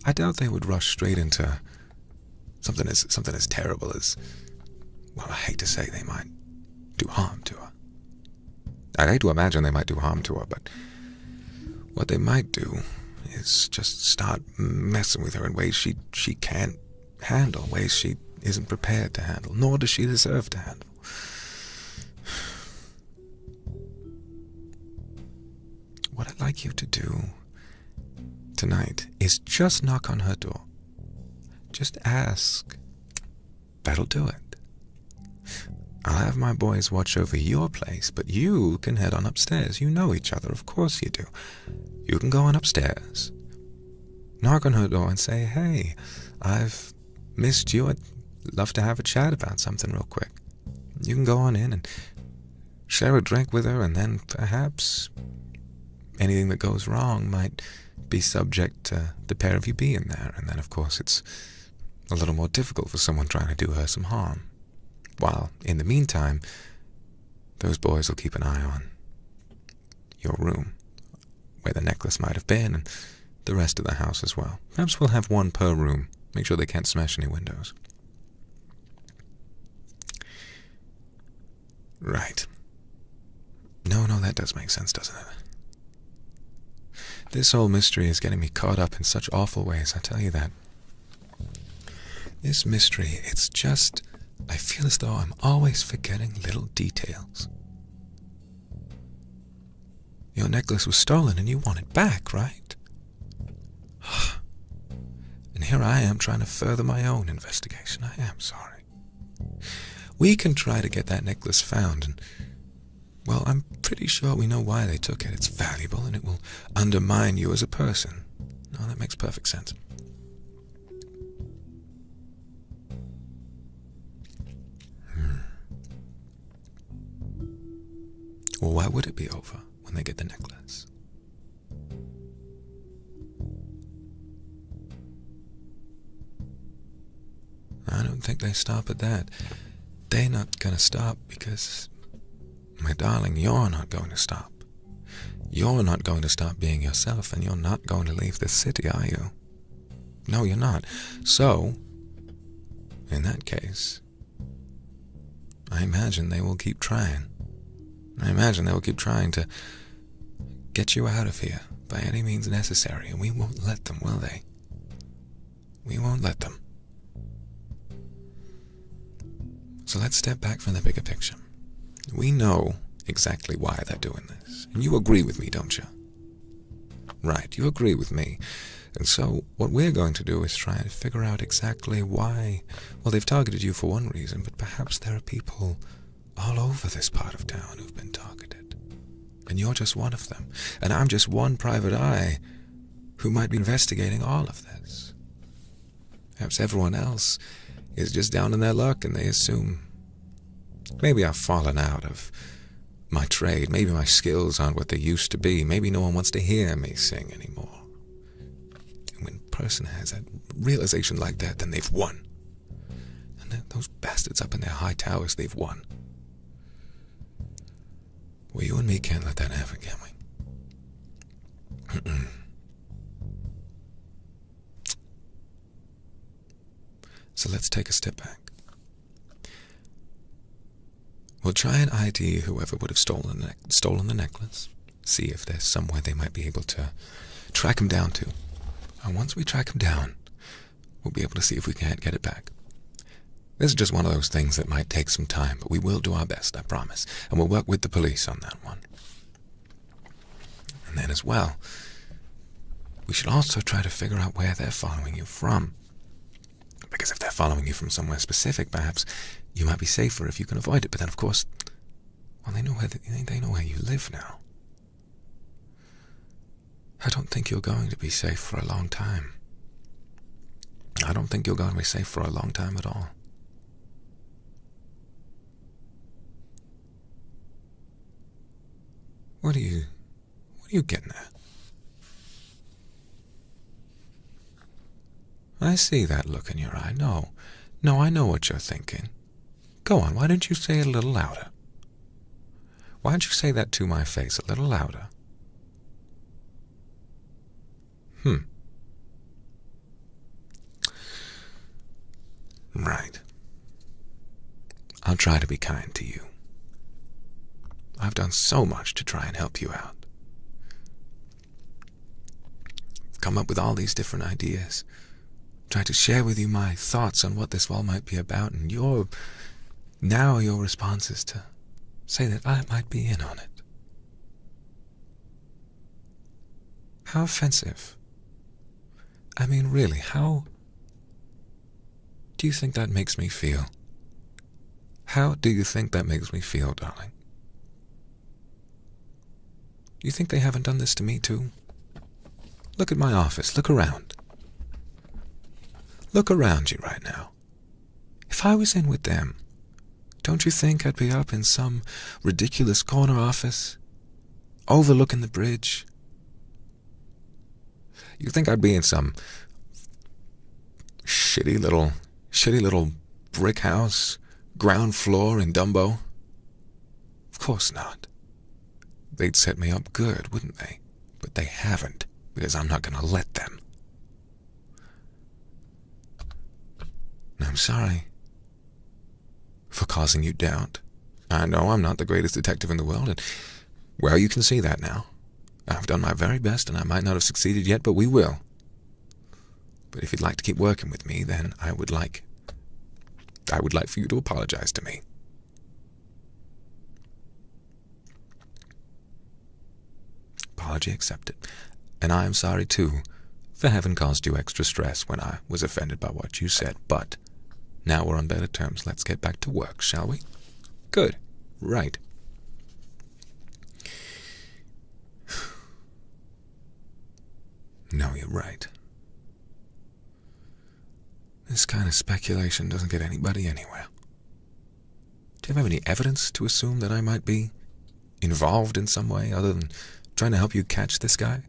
S2: I doubt they would rush straight into something as terrible as, well, I hate to say they might do harm to her. I'd hate to imagine they might do harm to her, but what they might do is just start messing with her in ways she can't handle, ways she isn't prepared to handle, nor does she deserve to handle. What I'd like you to do tonight is just knock on her door. Just ask. That'll do it. I'll have my boys watch over your place, but you can head on upstairs. You know each other, of course you do. You can go on upstairs, knock on her door and say, hey, I've missed you. I'd love to have a chat about something real quick. You can go on in and share a drink with her, and then perhaps anything that goes wrong might be subject to the pair of you being there. And then, of course, it's a little more difficult for someone trying to do her some harm. While, in the meantime, those boys will keep an eye on your room, where the necklace might have been, and the rest of the house as well. Perhaps we'll have one per room. Make sure they can't smash any windows. Right. No, that does make sense, doesn't it? This whole mystery is getting me caught up in such awful ways, I tell you that. This mystery, it's just... I feel as though I'm always forgetting little details. Your necklace was stolen and you want it back, right? And here I am trying to further my own investigation. I am sorry. We can try to get that necklace found, and, well, I'm pretty sure we know why they took it. It's valuable and it will undermine you as a person. No, that makes perfect sense. Well, why would it be over when they get the necklace? I don't think they stop at that. They're not going to stop because, my darling, you're not going to stop. You're not going to stop being yourself, and you're not going to leave this city, are you? No, you're not. So, in that case, I imagine they will keep trying. I imagine they will keep trying to get you out of here by any means necessary, and we won't let them, will they? We won't let them. So let's step back from the bigger picture. We know exactly why they're doing this. And you agree with me, don't you? Right, you agree with me And so what we're going to do is try and figure out exactly why. Well, they've targeted you for one reason, but perhaps there are people all over this part of town who've been targeted. And you're just one of them. And I'm just one private eye who might be investigating all of this. Perhaps everyone else is just down in their luck and they assume maybe I've fallen out of my trade. Maybe my skills aren't what they used to be. Maybe no one wants to hear me sing anymore. And when a person has a realization like that, then they've won. And those bastards up in their high towers, they've won. Well, you and me can't let that happen, can we? So let's take a step back. We'll try and ID whoever would have stolen the necklace, see if there's somewhere they might be able to track him down to. And once we track him down, we'll be able to see if we can't get it back. This is just one of those things that might take some time, but we will do our best, I promise. And we'll work with the police on that one. And then as well, we should also try to figure out where they're following you from. Because if they're following you from somewhere specific, perhaps you might be safer if you can avoid it. But then, of course, well, they know where you live now. I don't think you're going to be safe for a long time. I don't think you're going to be safe for a long time at all. What are you getting at? I see that look in your eye. No, I know what you're thinking. Go on, why don't you say it a little louder? Why don't you say that to my face a little louder? Right. I'll try to be kind to you. I've done so much to try and help you out. I've come up with all these different ideas. Try to share with you my thoughts on what this all might be about, and your response is to say that I might be in on it. How offensive. I mean, really, how do you think that makes me feel? How do you think that makes me feel, darling? Do you think they haven't done this to me, too? Look at my office. Look around. Look around you right now. If I was in with them, don't you think I'd be up in some ridiculous corner office, overlooking the bridge? You think I'd be in some shitty little brick house, ground floor in Dumbo? Of course not. They'd set me up good, wouldn't they? But they haven't, because I'm not going to let them. And I'm sorry for causing you doubt. I know I'm not the greatest detective in the world, and, well, you can see that now. I've done my very best, and I might not have succeeded yet, but we will. But if you'd like to keep working with me, then I would like for you to apologize to me. Apology accepted. And I am sorry, too, for having caused you extra stress when I was offended by what you said. But now we're on better terms. Let's get back to work, shall we? Good. Right. No, you're right. This kind of speculation doesn't get anybody anywhere. Do you have any evidence to assume that I might be involved in some way other than trying to help you catch this guy?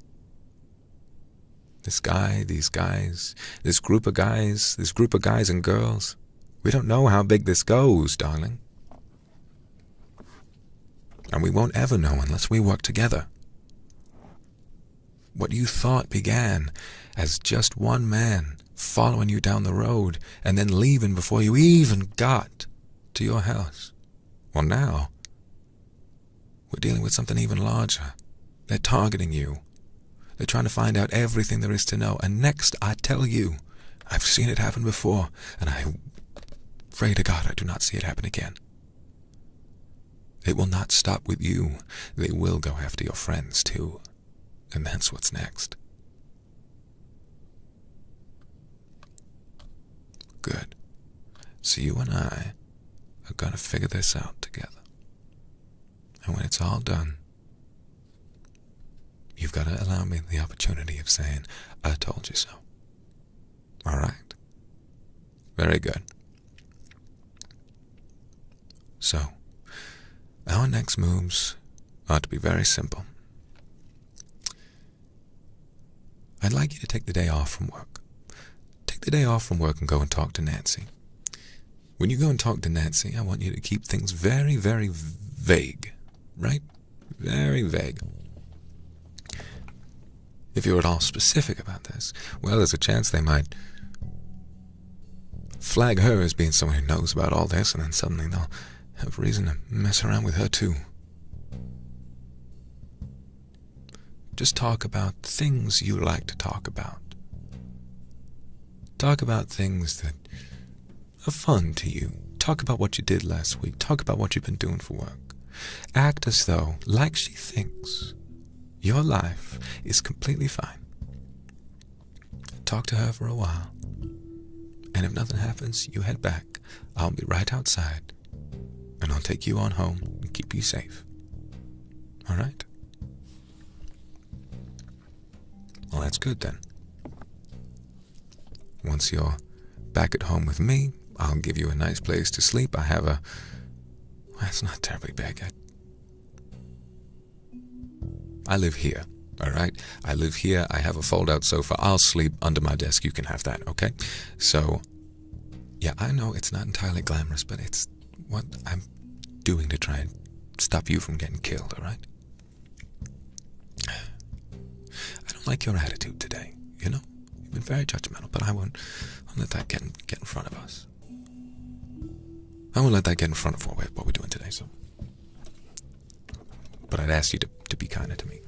S2: This guy, these guys, this group of guys and girls. We don't know how big this goes, darling. And we won't ever know unless we work together. What you thought began as just one man following you down the road and then leaving before you even got to your house. Well, now we're dealing with something even larger. They're targeting you. They're trying to find out everything there is to know. And next, I tell you, I've seen it happen before, and I pray to God I do not see it happen again. It will not stop with you. They will go after your friends, too. And that's what's next. Good. So you and I are going to figure this out together. And when it's all done, you've got to allow me the opportunity of saying, I told you so. All right? Very good. So, our next moves ought to be very simple. I'd like you to take the day off from work. Take the day off from work and go and talk to Nancy. When you go and talk to Nancy, I want you to keep things very, very vague, right? Very vague. If you're at all specific about this, well, there's a chance they might flag her as being someone who knows about all this, and then suddenly they'll have reason to mess around with her too. Just talk about things you like to talk about. Talk about things that are fun to you. Talk about what you did last week. Talk about what you've been doing for work. Act as though, like she thinks, your life is completely fine. Talk to her for a while. And if nothing happens, you head back. I'll be right outside. And I'll take you on home and keep you safe. All right? Well, that's good then. Once you're back at home with me, I'll give you a nice place to sleep. I have a... Well, it's not terribly big. I live here, all right? I live here. I have a fold-out sofa. I'll sleep under my desk. You can have that, okay? So, yeah, I know it's not entirely glamorous, but it's what I'm doing to try and stop you from getting killed, all right? I don't like your attitude today, you know? You've been very judgmental, but I won't let that get in front of us. I won't let that get in front of what we're doing today, so... But I'd ask you to be kinder to me.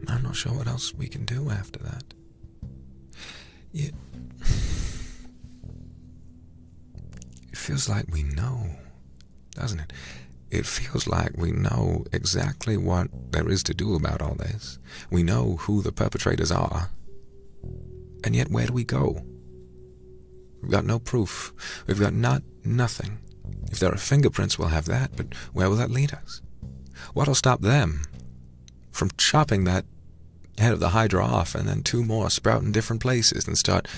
S2: I'm not sure what else we can do after that. Yeah. It feels like we know, doesn't it? It feels like we know exactly what there is to do about all this. We know who the perpetrators are. And yet, where do we go? We've got no proof. We've got nothing. If there are fingerprints, we'll have that, but where will that lead us? What'll stop them from chopping that head of the Hydra off and then two more sprout in different places and start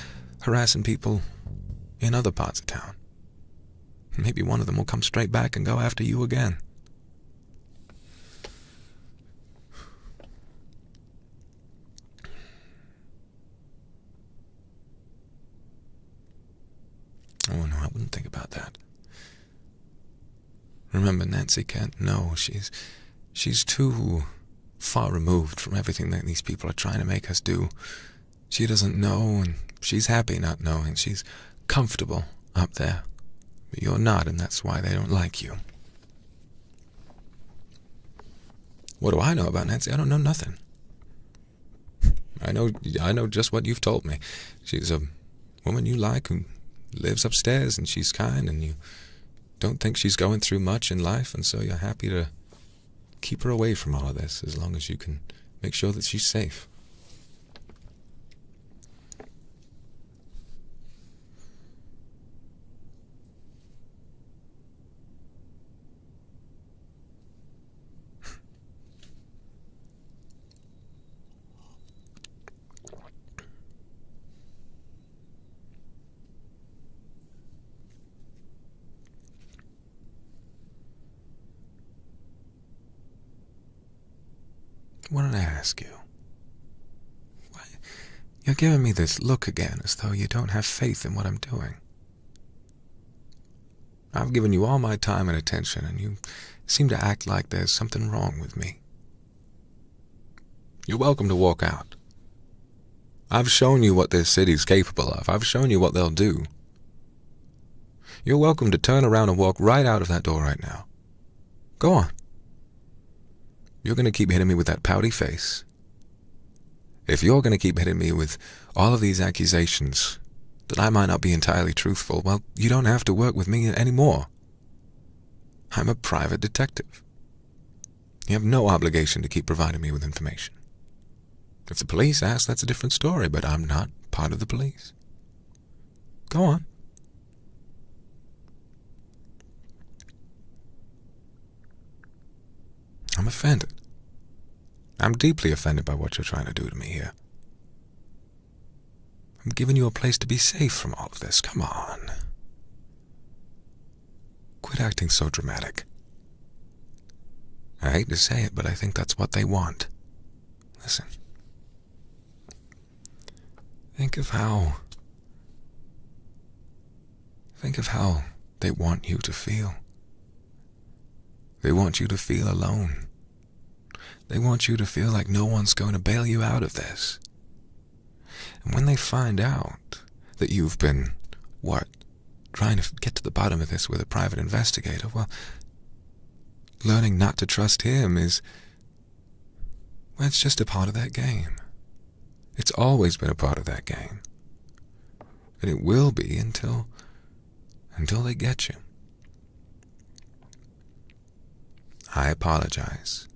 S2: harassing people in other parts of town? Maybe one of them will come straight back and go after you again. Oh no, I wouldn't think about that. Remember, Nancy can't know. She's too far removed from everything that these people are trying to make us do. She doesn't know, and she's happy not knowing. She's comfortable up there. But you're not, and that's why they don't like you. What do I know about Nancy? I don't know nothing. I know just what you've told me. She's a woman you like who lives upstairs, and she's kind, and you don't think she's going through much in life, and so you're happy to keep her away from all of this as long as you can make sure that she's safe. What did I ask you? Why? You're giving me this look again as though you don't have faith in what I'm doing. I've given you all my time and attention, and you seem to act like there's something wrong with me. You're welcome to walk out. I've shown you what this city's capable of. I've shown you what they'll do. You're welcome to turn around and walk right out of that door right now. Go on. You're going to keep hitting me with that pouty face. If you're going to keep hitting me with all of these accusations that I might not be entirely truthful, well, you don't have to work with me anymore. I'm a private detective. You have no obligation to keep providing me with information. If the police ask, that's a different story, but I'm not part of the police. Go on. I'm offended. I'm deeply offended by what you're trying to do to me here. I'm giving you a place to be safe from all of this. Come on. Quit acting so dramatic. I hate to say it, but I think that's what they want. Listen. Think of how they want you to feel. They want you to feel alone. They want you to feel like no one's going to bail you out of this. And when they find out that you've been, trying to get to the bottom of this with a private investigator, well, learning not to trust him it's just a part of that game. It's always been a part of that game. And it will be until they get you. I apologize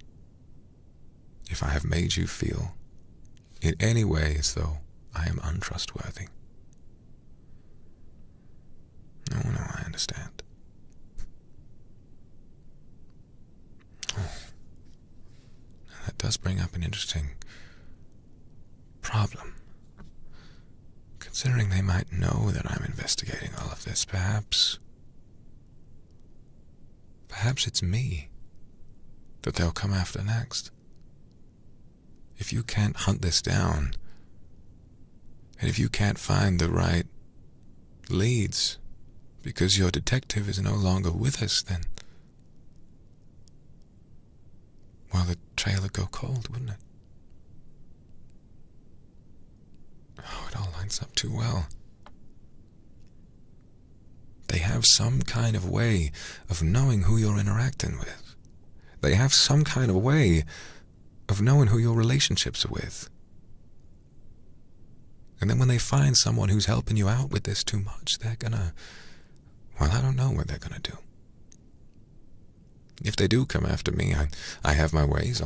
S2: if I have made you feel in any way as though I am untrustworthy. No, I understand. That does bring up an interesting problem. Considering they might know that I'm investigating all of this, perhaps it's me that they'll come after next. If you can't hunt this down, and if you can't find the right leads because your detective is no longer with us, then, well, the trail would go cold, wouldn't it? Oh, it all lines up too well. They have some kind of way of knowing who you're interacting with. They have some kind of way of knowing who your relationships are with. And then when they find someone who's helping you out with this too much, they're gonna, well, I don't know what they're gonna do. If they do come after me, I have my ways.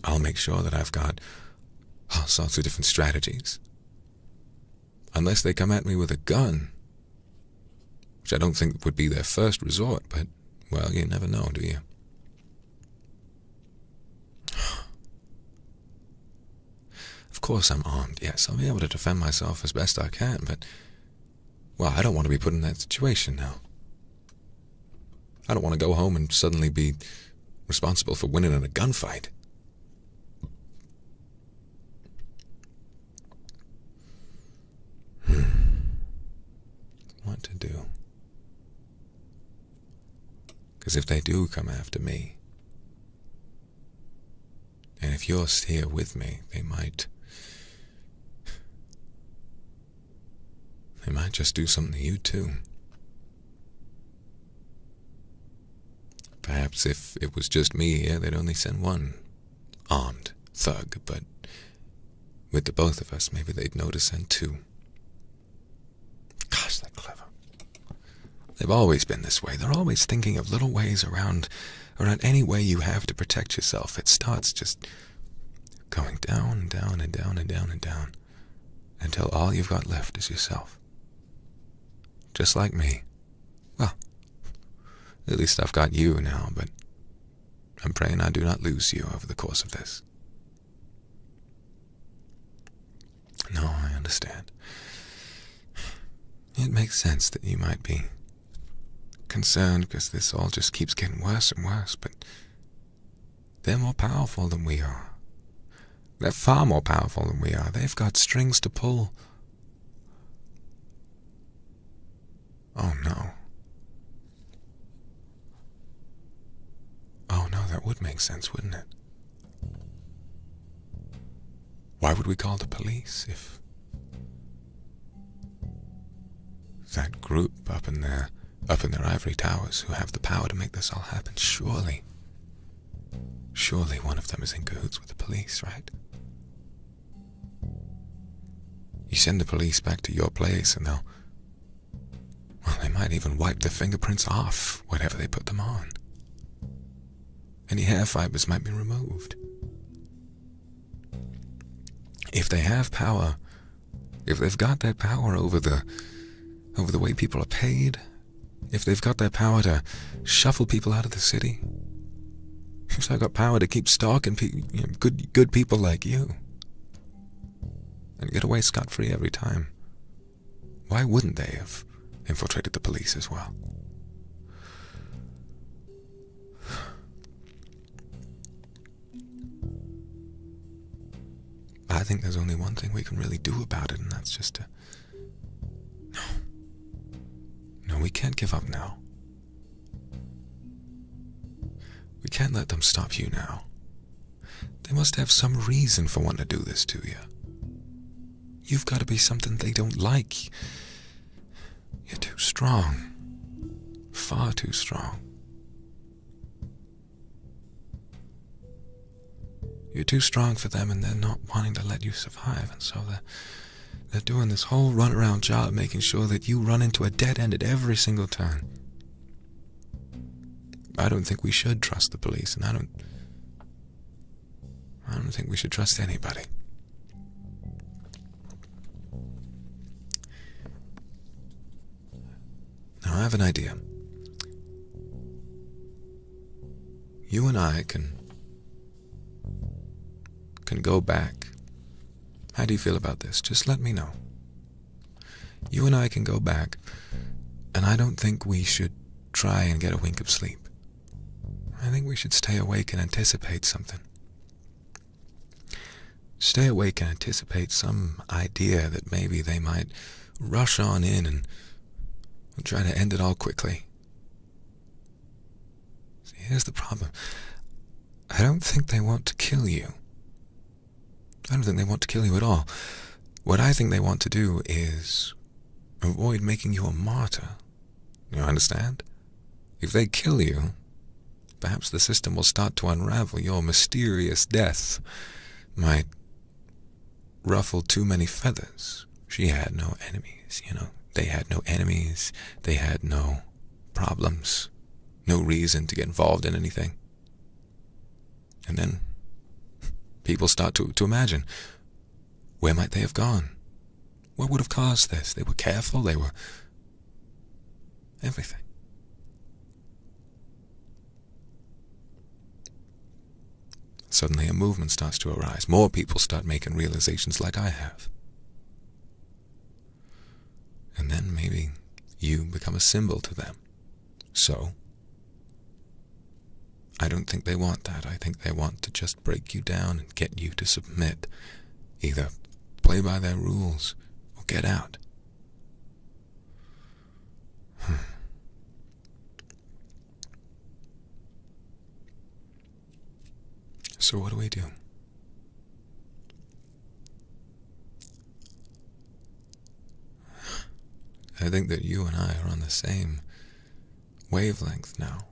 S2: I'll make sure that I've got all sorts of different strategies. Unless they come at me with a gun, which I don't think would be their first resort, but, well, you never know, do you? Of course I'm armed, yes. I'll be able to defend myself as best I can, but, well, I don't want to be put in that situation now. I don't want to go home and suddenly be responsible for winning in a gunfight. What to do? Because if they do come after me, and if you're here with me, they might just do something to you too. Perhaps if it was just me here, they'd only send one armed thug, but with the both of us, maybe they'd know to send two. Gosh, they're clever. They've always been this way. They're always thinking of little ways around any way you have to protect yourself. It starts just going down and down and down and down and down until all you've got left is yourself. Just like me. Well, at least I've got you now, but I'm praying I do not lose you over the course of this. No, I understand. It makes sense that you might be concerned because this all just keeps getting worse and worse, but they're more powerful than we are. They're far more powerful than we are. They've got strings to pull. Oh no. Oh no, that would make sense, wouldn't it? Why would we call the police if that group up in their ivory towers who have the power to make this all happen, surely one of them is in cahoots with the police, right? You send the police back to your place and they might even wipe the fingerprints off whatever they put them on. Any hair fibers might be removed. if they have power, if they've got that power over the way people are paid, if they've got that power to shuffle people out of the city, if they've got power to keep stalking good people like you, and get away scot-free every time, why wouldn't they have infiltrated the police as well? I think there's only one thing we can really do about it, and that's just to... No, we can't give up now. We can't let them stop you now. They must have some reason for wanting to do this to you. You've got to be something they don't like. You're too strong. Far too strong. You're too strong for them, and they're not wanting to let you survive, and so they're doing this whole runaround job making sure that you run into a dead end at every single turn. I don't think we should trust the police, and I don't think we should trust anybody. Now, I have an idea. You and I can go back. How do you feel about this? Just let me know. You and I can go back, and I don't think we should try and get a wink of sleep. I think we should stay awake and anticipate something. Stay awake and anticipate some idea that maybe they might rush on in and try to end it all quickly. See, here's the problem. I don't think they want to kill you. I don't think they want to kill you at all. What I think they want to do is avoid making you a martyr. You understand? If they kill you, perhaps the system will start to unravel. Your mysterious death might ruffle too many feathers. She had no enemies, They had no enemies. They had no problems. No reason to get involved in anything. And then people start to imagine, where might they have gone? What would have caused this? They were careful, they were everything. Suddenly a movement starts to arise. More people start making realizations like I have. And then maybe you become a symbol to them. So, I don't think they want that. I think they want to just break you down and get you to submit. Either play by their rules or get out. So what do we do? I think that you and I are on the same wavelength now.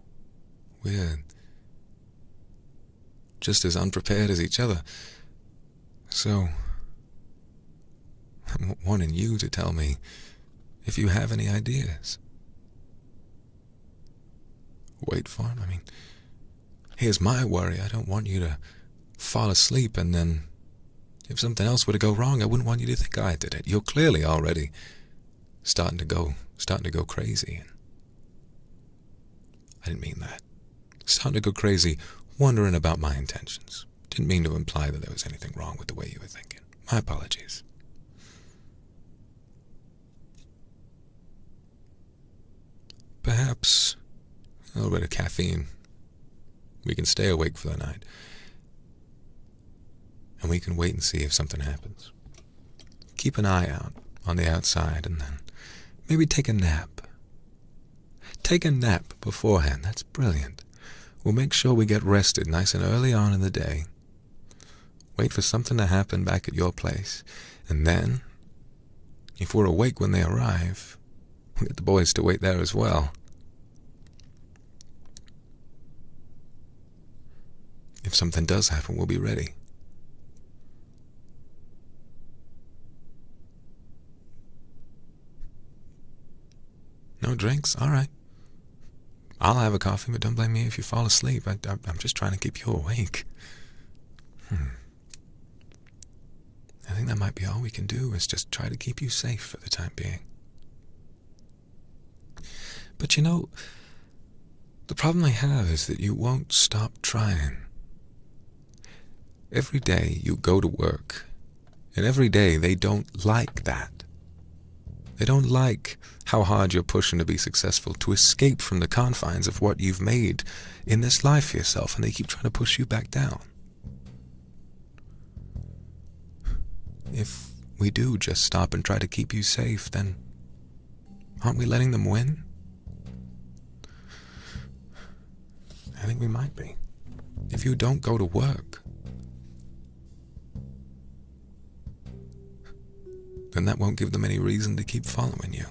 S2: We're just as unprepared as each other. So, I'm wanting you to tell me if you have any ideas. Wait for them? I mean, here's my worry. I don't want you to fall asleep and then if something else were to go wrong, I wouldn't want you to think I did it. You're clearly already starting to go crazy. I didn't mean that. Starting to go crazy, wondering about my intentions. Didn't mean to imply that there was anything wrong with the way you were thinking. My apologies. Perhaps a little bit of caffeine. We can stay awake for the night. And we can wait and see if something happens. Keep an eye out on the outside and then maybe take a nap. Take a nap beforehand. That's brilliant. We'll make sure we get rested nice and early on in the day. Wait for something to happen back at your place. And then, if we're awake when they arrive, we'll get the boys to wait there as well. If something does happen, we'll be ready. No drinks? All right. I'll have a coffee, but don't blame me if you fall asleep. I'm just trying to keep you awake. I think that might be all we can do, is just try to keep you safe for the time being. But you know, the problem I have is that you won't stop trying. Every day you go to work, and every day they don't like that. They don't like how hard you're pushing to be successful, to escape from the confines of what you've made in this life for yourself, and they keep trying to push you back down. If we do just stop and try to keep you safe, then aren't we letting them win? I think we might be. If you don't go to work, then that won't give them any reason to keep following you.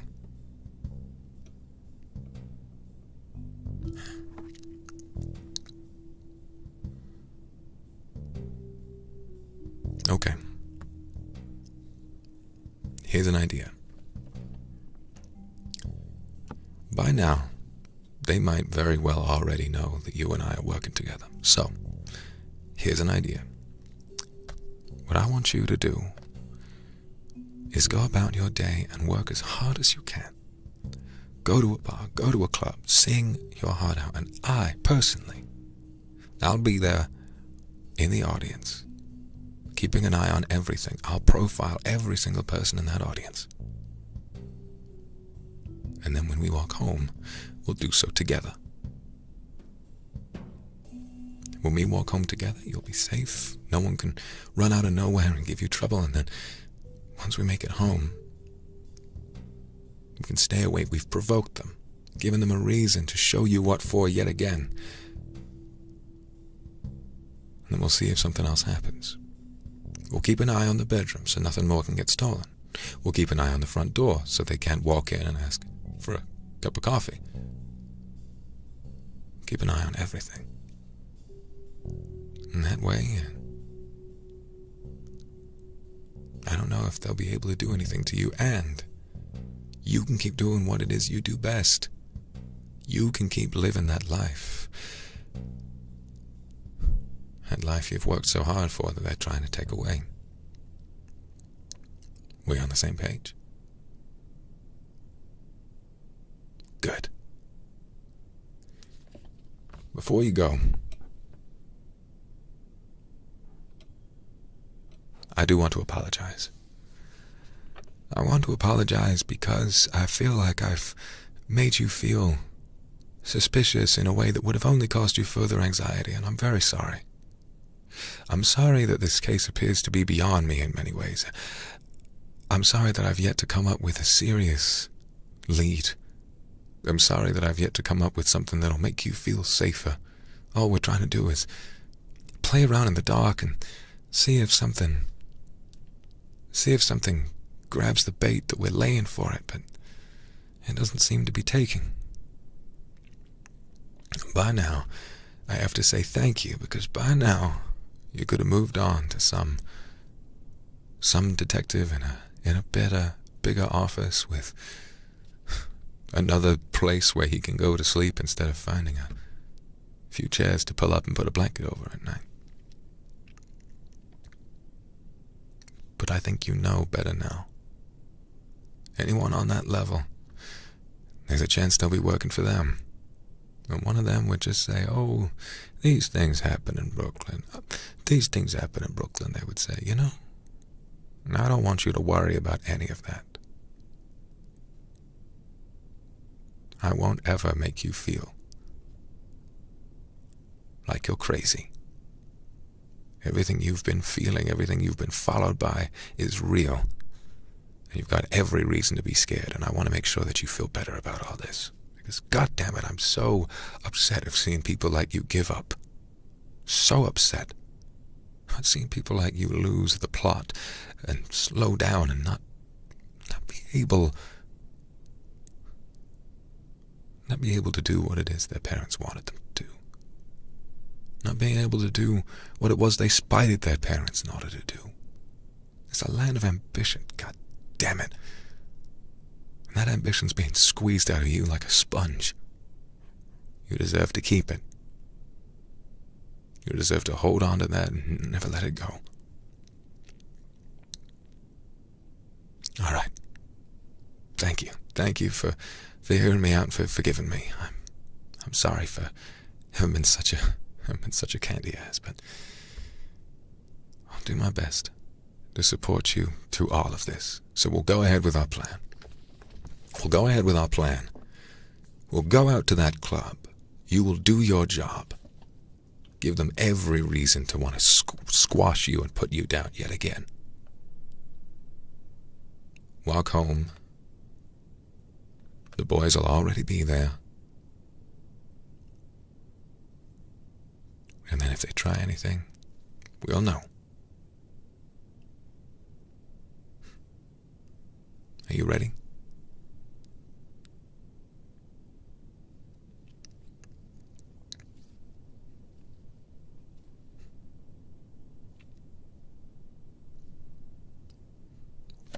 S2: Okay. Here's an idea. By now, they might very well already know that you and I are working together. So, here's an idea. What I want you to do is go about your day and work as hard as you can. Go to a bar, go to a club, sing your heart out, and I, personally, I'll be there in the audience, keeping an eye on everything. I'll profile every single person in that audience. And then when we walk home, we'll do so together. When we walk home together, you'll be safe. No one can run out of nowhere and give you trouble. And then once we make it home, we can stay awake. We've provoked them, given them a reason to show you what for yet again. And then we'll see if something else happens. We'll keep an eye on the bedroom so nothing more can get stolen. We'll keep an eye on the front door so they can't walk in and ask for a cup of coffee. Keep an eye on everything. And that way, I don't know if they'll be able to do anything to you, and you can keep doing what it is you do best. You can keep living that life. That life you've worked so hard for that they're trying to take away. We on the same page? Good. Before you go, I do want to apologize. I want to apologize because I feel like I've made you feel suspicious in a way that would have only caused you further anxiety, and I'm very sorry. I'm sorry that this case appears to be beyond me in many ways. I'm sorry that I've yet to come up with a serious lead. I'm sorry that I've yet to come up with something that'll make you feel safer. All we're trying to do is play around in the dark and see if something grabs the bait that we're laying for it, but it doesn't seem to be taking. By now, I have to say thank you, because by now you could have moved on to some detective in a better, bigger office with another place where he can go to sleep instead of finding a few chairs to pull up and put a blanket over at night. But I think you know better now. Anyone on that level, there's a chance they'll be working for them. And one of them would just say, oh, these things happen in Brooklyn. These things happen in Brooklyn, they would say, you know. And I don't want you to worry about any of that. I won't ever make you feel like you're crazy. Everything you've been feeling, everything you've been followed by is real. And you've got every reason to be scared, and I want to make sure that you feel better about all this. Because, goddammit, I'm so upset of seeing people like you give up. So upset. I've seen people like you lose the plot and slow down and not be able to do what it is their parents wanted them to do. Not being able to do what it was they spited their parents in order to do. It's a land of ambition, god damn it. And that ambition's being squeezed out of you like a sponge. You deserve to keep it. You deserve to hold on to that and never let it go. All right. Thank you. Thank you for hearing me out and for forgiving me. I'm sorry for having been such a candy ass, but I'll do my best to support you through all of this. So we'll go ahead with our plan. We'll go out to that club. You will do your job. Give them every reason to want to squash you and put you down yet again. Walk home. The boys will already be there. And then if they try anything, we'll know. Are you ready?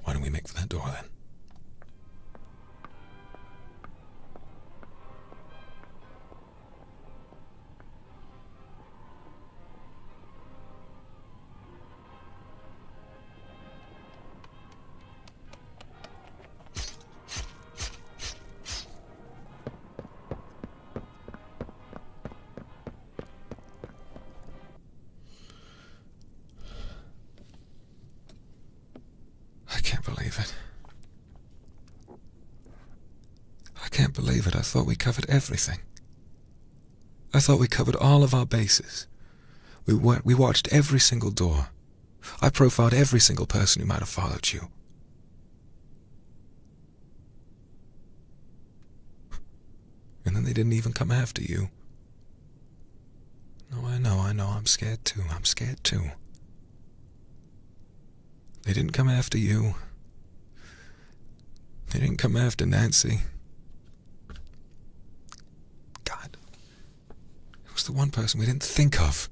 S2: Why don't we make for that door then? I can't believe it. I thought we covered everything. I thought we covered all of our bases. We watched every single door. I profiled every single person who might have followed you. And then they didn't even come after you. No, I know, I'm scared too. They didn't come after you. They didn't come after Nancy. God. It was the one person we didn't think of.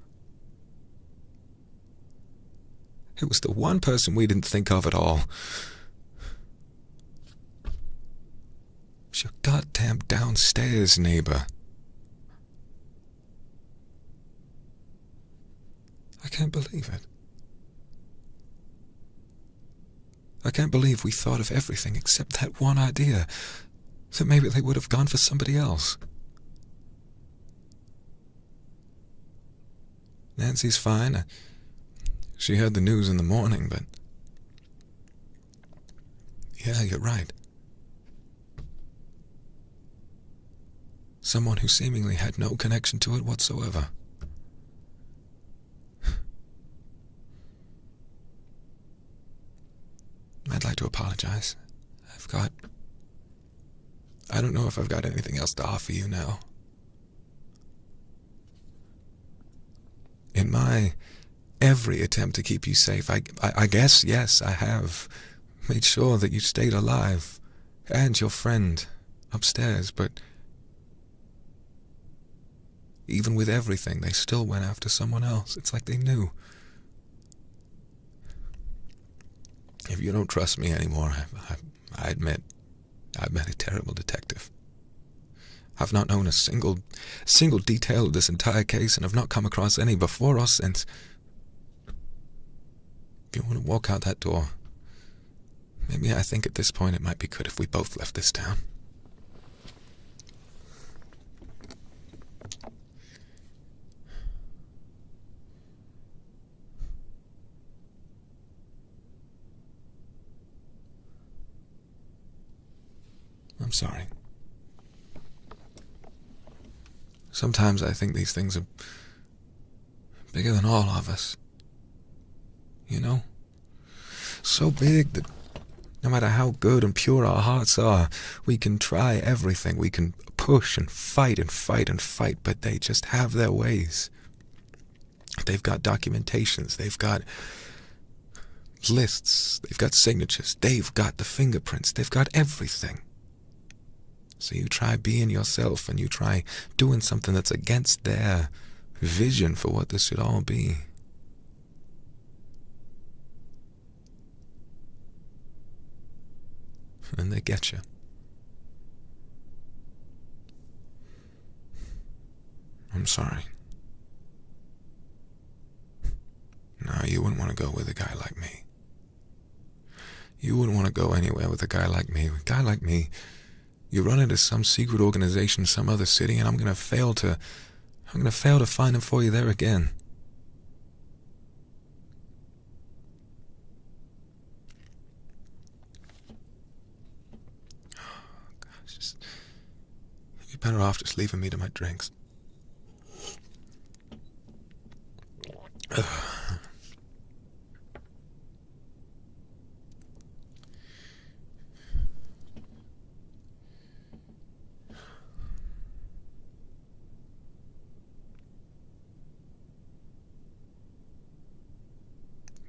S2: It was the one person we didn't think of at all. It was your goddamn downstairs neighbor. I can't believe it. I can't believe we thought of everything except that one idea, that maybe they would have gone for somebody else. Nancy's fine. She heard the news in the morning, but... Yeah, you're right. Someone who seemingly had no connection to it whatsoever. I'd like to apologize. I don't know if I've got anything else to offer you now. In my every attempt to keep you safe, I guess, yes, I have made sure that you stayed alive, and your friend upstairs, but even with everything, they still went after someone else. It's like they knew. If you don't trust me anymore, I admit, I've been a terrible detective. I've not known a single detail of this entire case, and I've not come across any before or since. If you want to walk out that door, maybe I think at this point it might be good if we both left this town. I'm sorry. Sometimes I think these things are bigger than all of us. You know? So big that no matter how good and pure our hearts are, we can try everything. We can push and fight and fight and fight, but they just have their ways. They've got documentations. They've got lists. They've got signatures. They've got the fingerprints. They've got everything. So you try being yourself, and you try doing something that's against their vision for what this should all be. And they get you. I'm sorry. No, you wouldn't want to go with a guy like me. You wouldn't want to go anywhere with a guy like me. With a guy like me, you run into some secret organization in some other city, and I'm gonna fail to find him for you there again. Gosh, you're better off just leaving me to my drinks.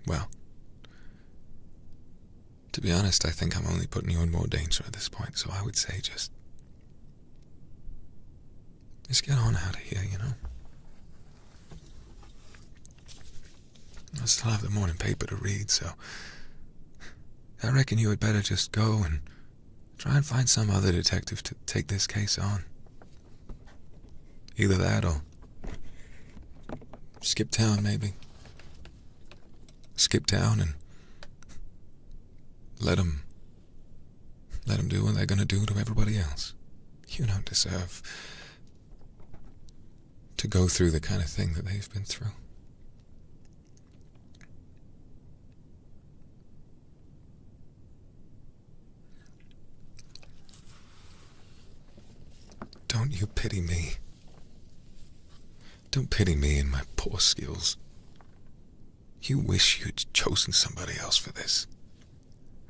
S2: Well, to be honest, I think I'm only putting you in more danger at this point, so I would say just get on out of here, you know? I still have the morning paper to read, so I reckon you had better just go and try and find some other detective to take this case on. Either that or skip town, maybe. Skip town and let them do what they're gonna do to everybody else. You don't deserve to go through the kind of thing that they've been through. Don't you pity me. Don't pity me and my poor skills. You wish you'd chosen somebody else for this.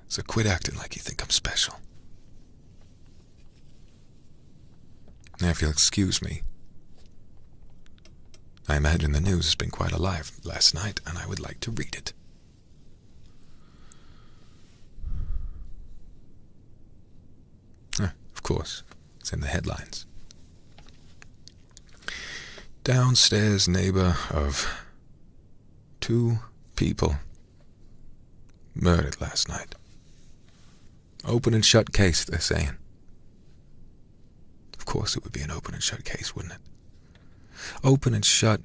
S2: So quit acting like you think I'm special. Now, if you'll excuse me, I imagine the news has been quite alive last night, and I would like to read it. Of course, it's in the headlines. Downstairs neighbor of 2 people murdered last night. Open and shut case, they're saying. Of course it would be an open and shut case, wouldn't it? Open and shut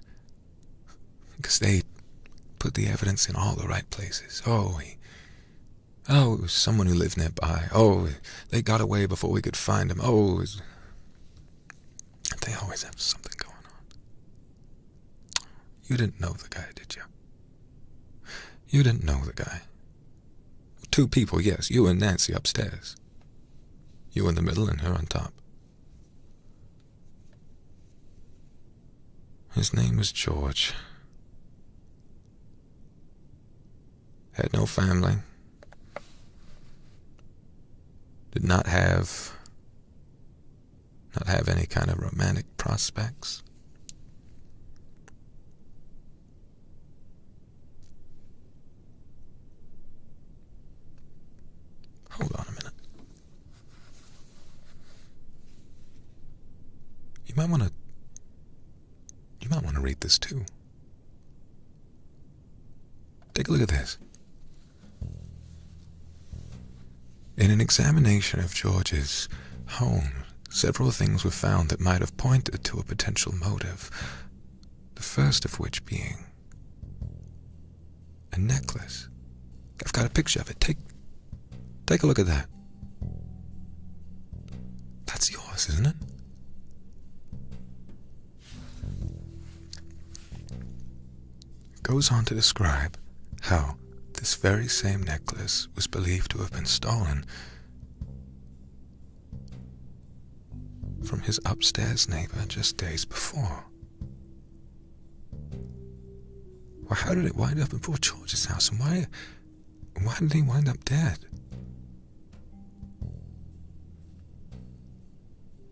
S2: because they put the evidence in all the right places. It was someone who lived nearby. They got away before we could find him. They always have something going on. You didn't know the guy, did you? You didn't know the guy. 2 people, yes, you and Nancy upstairs. You in the middle and her on top. His name was George. Had no family. Did not have any kind of romantic prospects. Hold on a minute. You might want to read this too. Take a look at this. In an examination of George's home, several things were found that might have pointed to a potential motive. The first of which being a necklace. I've got a picture of it. Take a look at that. That's yours, isn't it? It goes on to describe how this very same necklace was believed to have been stolen from his upstairs neighbor just days before. Well, how did it wind up in poor George's house, and why did he wind up dead?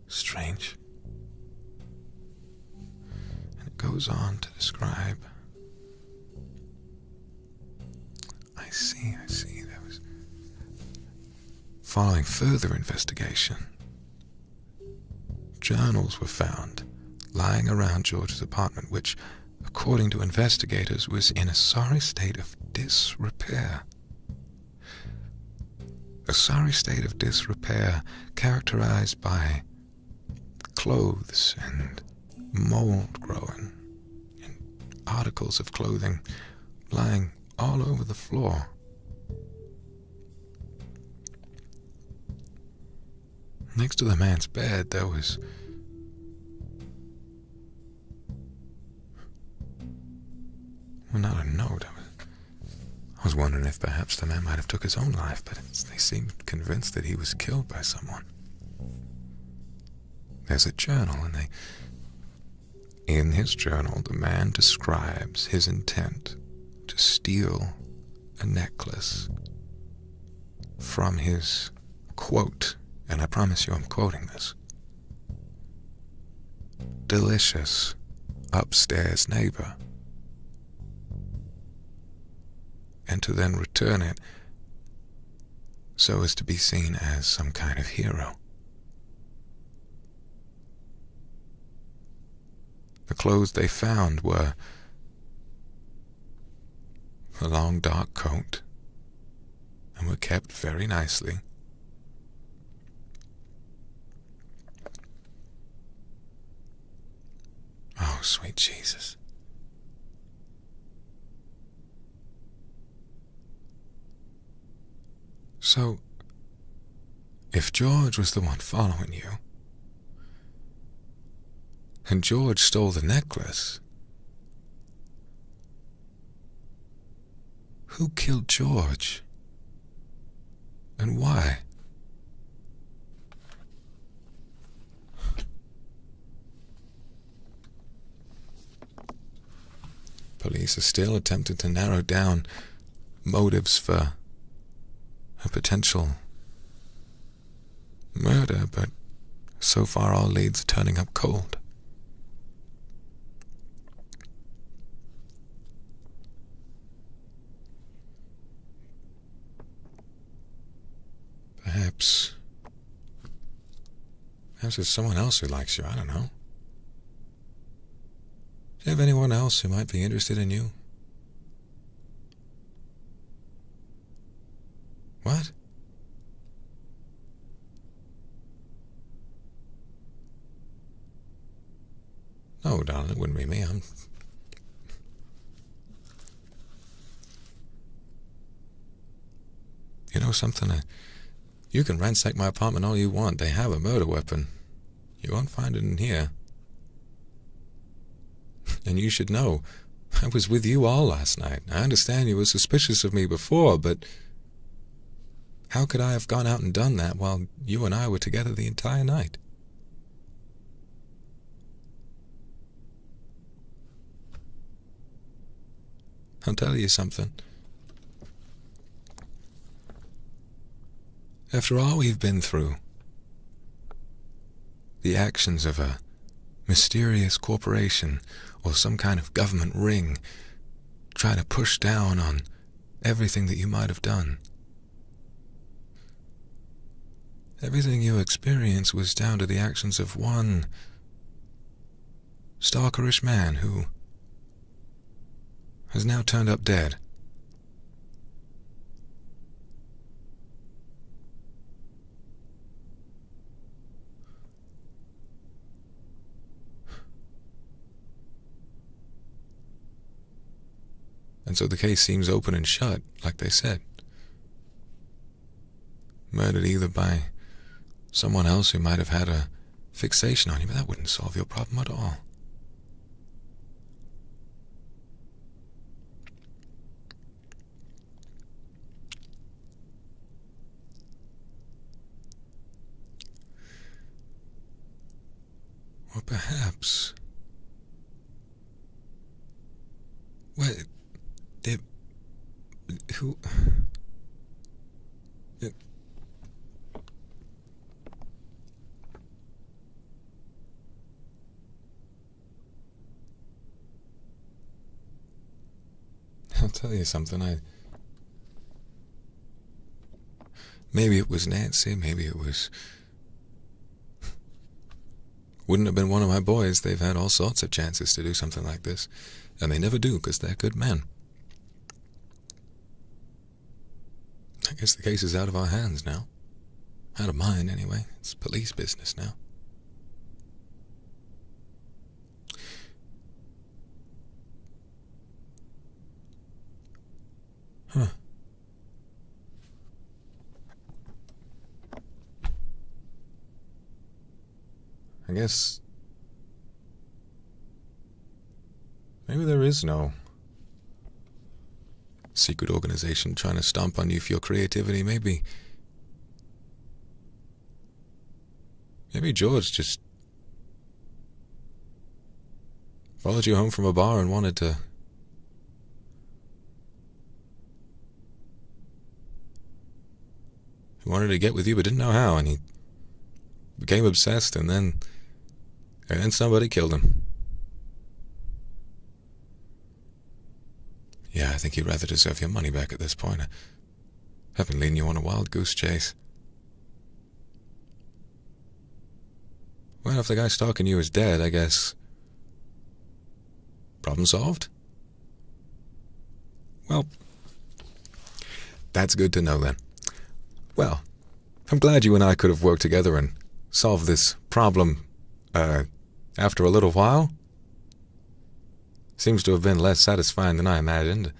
S2: Strange. And it goes on to describe. I see. There was, following further investigation, journals were found lying around George's apartment, which, according to investigators, was in a sorry state of disrepair. A sorry state of disrepair characterized by clothes and mold growing, and articles of clothing lying all over the floor. Next to the man's bed, there was... well, not a note. I was wondering if perhaps the man might have took his own life, but they seemed convinced that he was killed by someone. There's a journal, and in his journal, the man describes his intent to steal a necklace from his, quote, and I promise you I'm quoting this, delicious upstairs neighbor, and to then return it so as to be seen as some kind of hero. The clothes they found were a long dark coat and were kept very nicely. Oh, sweet Jesus. So, if George was the one following you, and George stole the necklace, who killed George? And why? Police are still attempting to narrow down motives for a potential murder, but so far all leads are turning up cold. Perhaps there's someone else who likes you, I don't know. Do you have anyone else who might be interested in you? What? No, darling, it wouldn't be me. You know something? You can ransack my apartment all you want. They have a murder weapon. You won't find it in here. And you should know, I was with you all last night. I understand you were suspicious of me before, but how could I have gone out and done that while you and I were together the entire night? I'll tell you something. After all we've been through, the actions of a mysterious corporation or some kind of government ring trying to push down on everything that you might have done, everything you experienced was down to the actions of one stalkerish man who has now turned up dead. And so the case seems open and shut, like they said. Murdered either by someone else who might have had a fixation on you, but that wouldn't solve your problem at all. Or perhaps... What? Who... I'll tell you something, maybe it was Nancy, maybe it was... Wouldn't have been one of my boys. They've had all sorts of chances to do something like this, and they never do because they're good men. I guess the case is out of our hands now. Out of mine, anyway. It's police business now. Huh. I guess maybe there is no secret organization trying to stomp on you for your creativity. Maybe George just followed you home from a bar and wanted to get with you but didn't know how, and he became obsessed, and then somebody killed him. Yeah, I think you'd rather deserve your money back at this point. I've been leading you on a wild goose chase. Well, if the guy stalking you is dead, I guess problem solved? Well, that's good to know then. Well, I'm glad you and I could have worked together and solved this problem, after a little while. Seems to have been less satisfying than I imagined.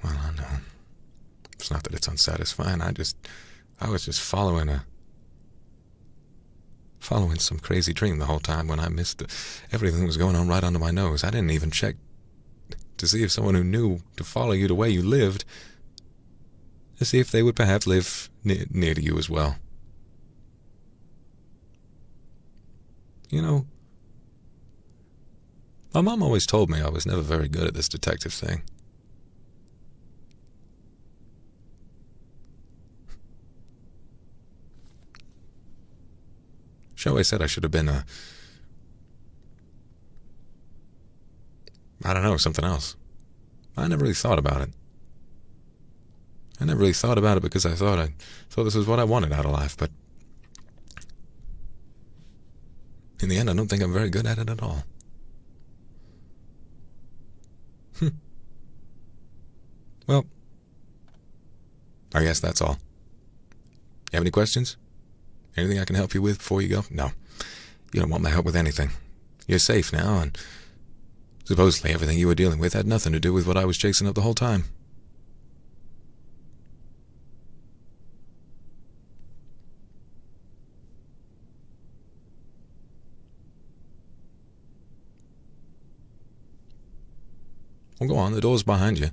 S2: Well, I know. It's not that it's unsatisfying. I was just following some crazy dream the whole time when I missed everything that was going on right under my nose. I didn't even check to see if someone who knew to follow you the way you lived, to see if they would perhaps live near to you as well. You know, my mom always told me I was never very good at this detective thing. She always said I should have been I don't know, something else. I never really thought about it. I never really thought about it because I thought this was what I wanted out of life, but in the end, I don't think I'm very good at it at all. Well, I guess that's all. You have any questions? Anything I can help you with before you go? No. You don't want my help with anything. You're safe now, and supposedly everything you were dealing with had nothing to do with what I was chasing up the whole time. Well, go on, the door's behind you.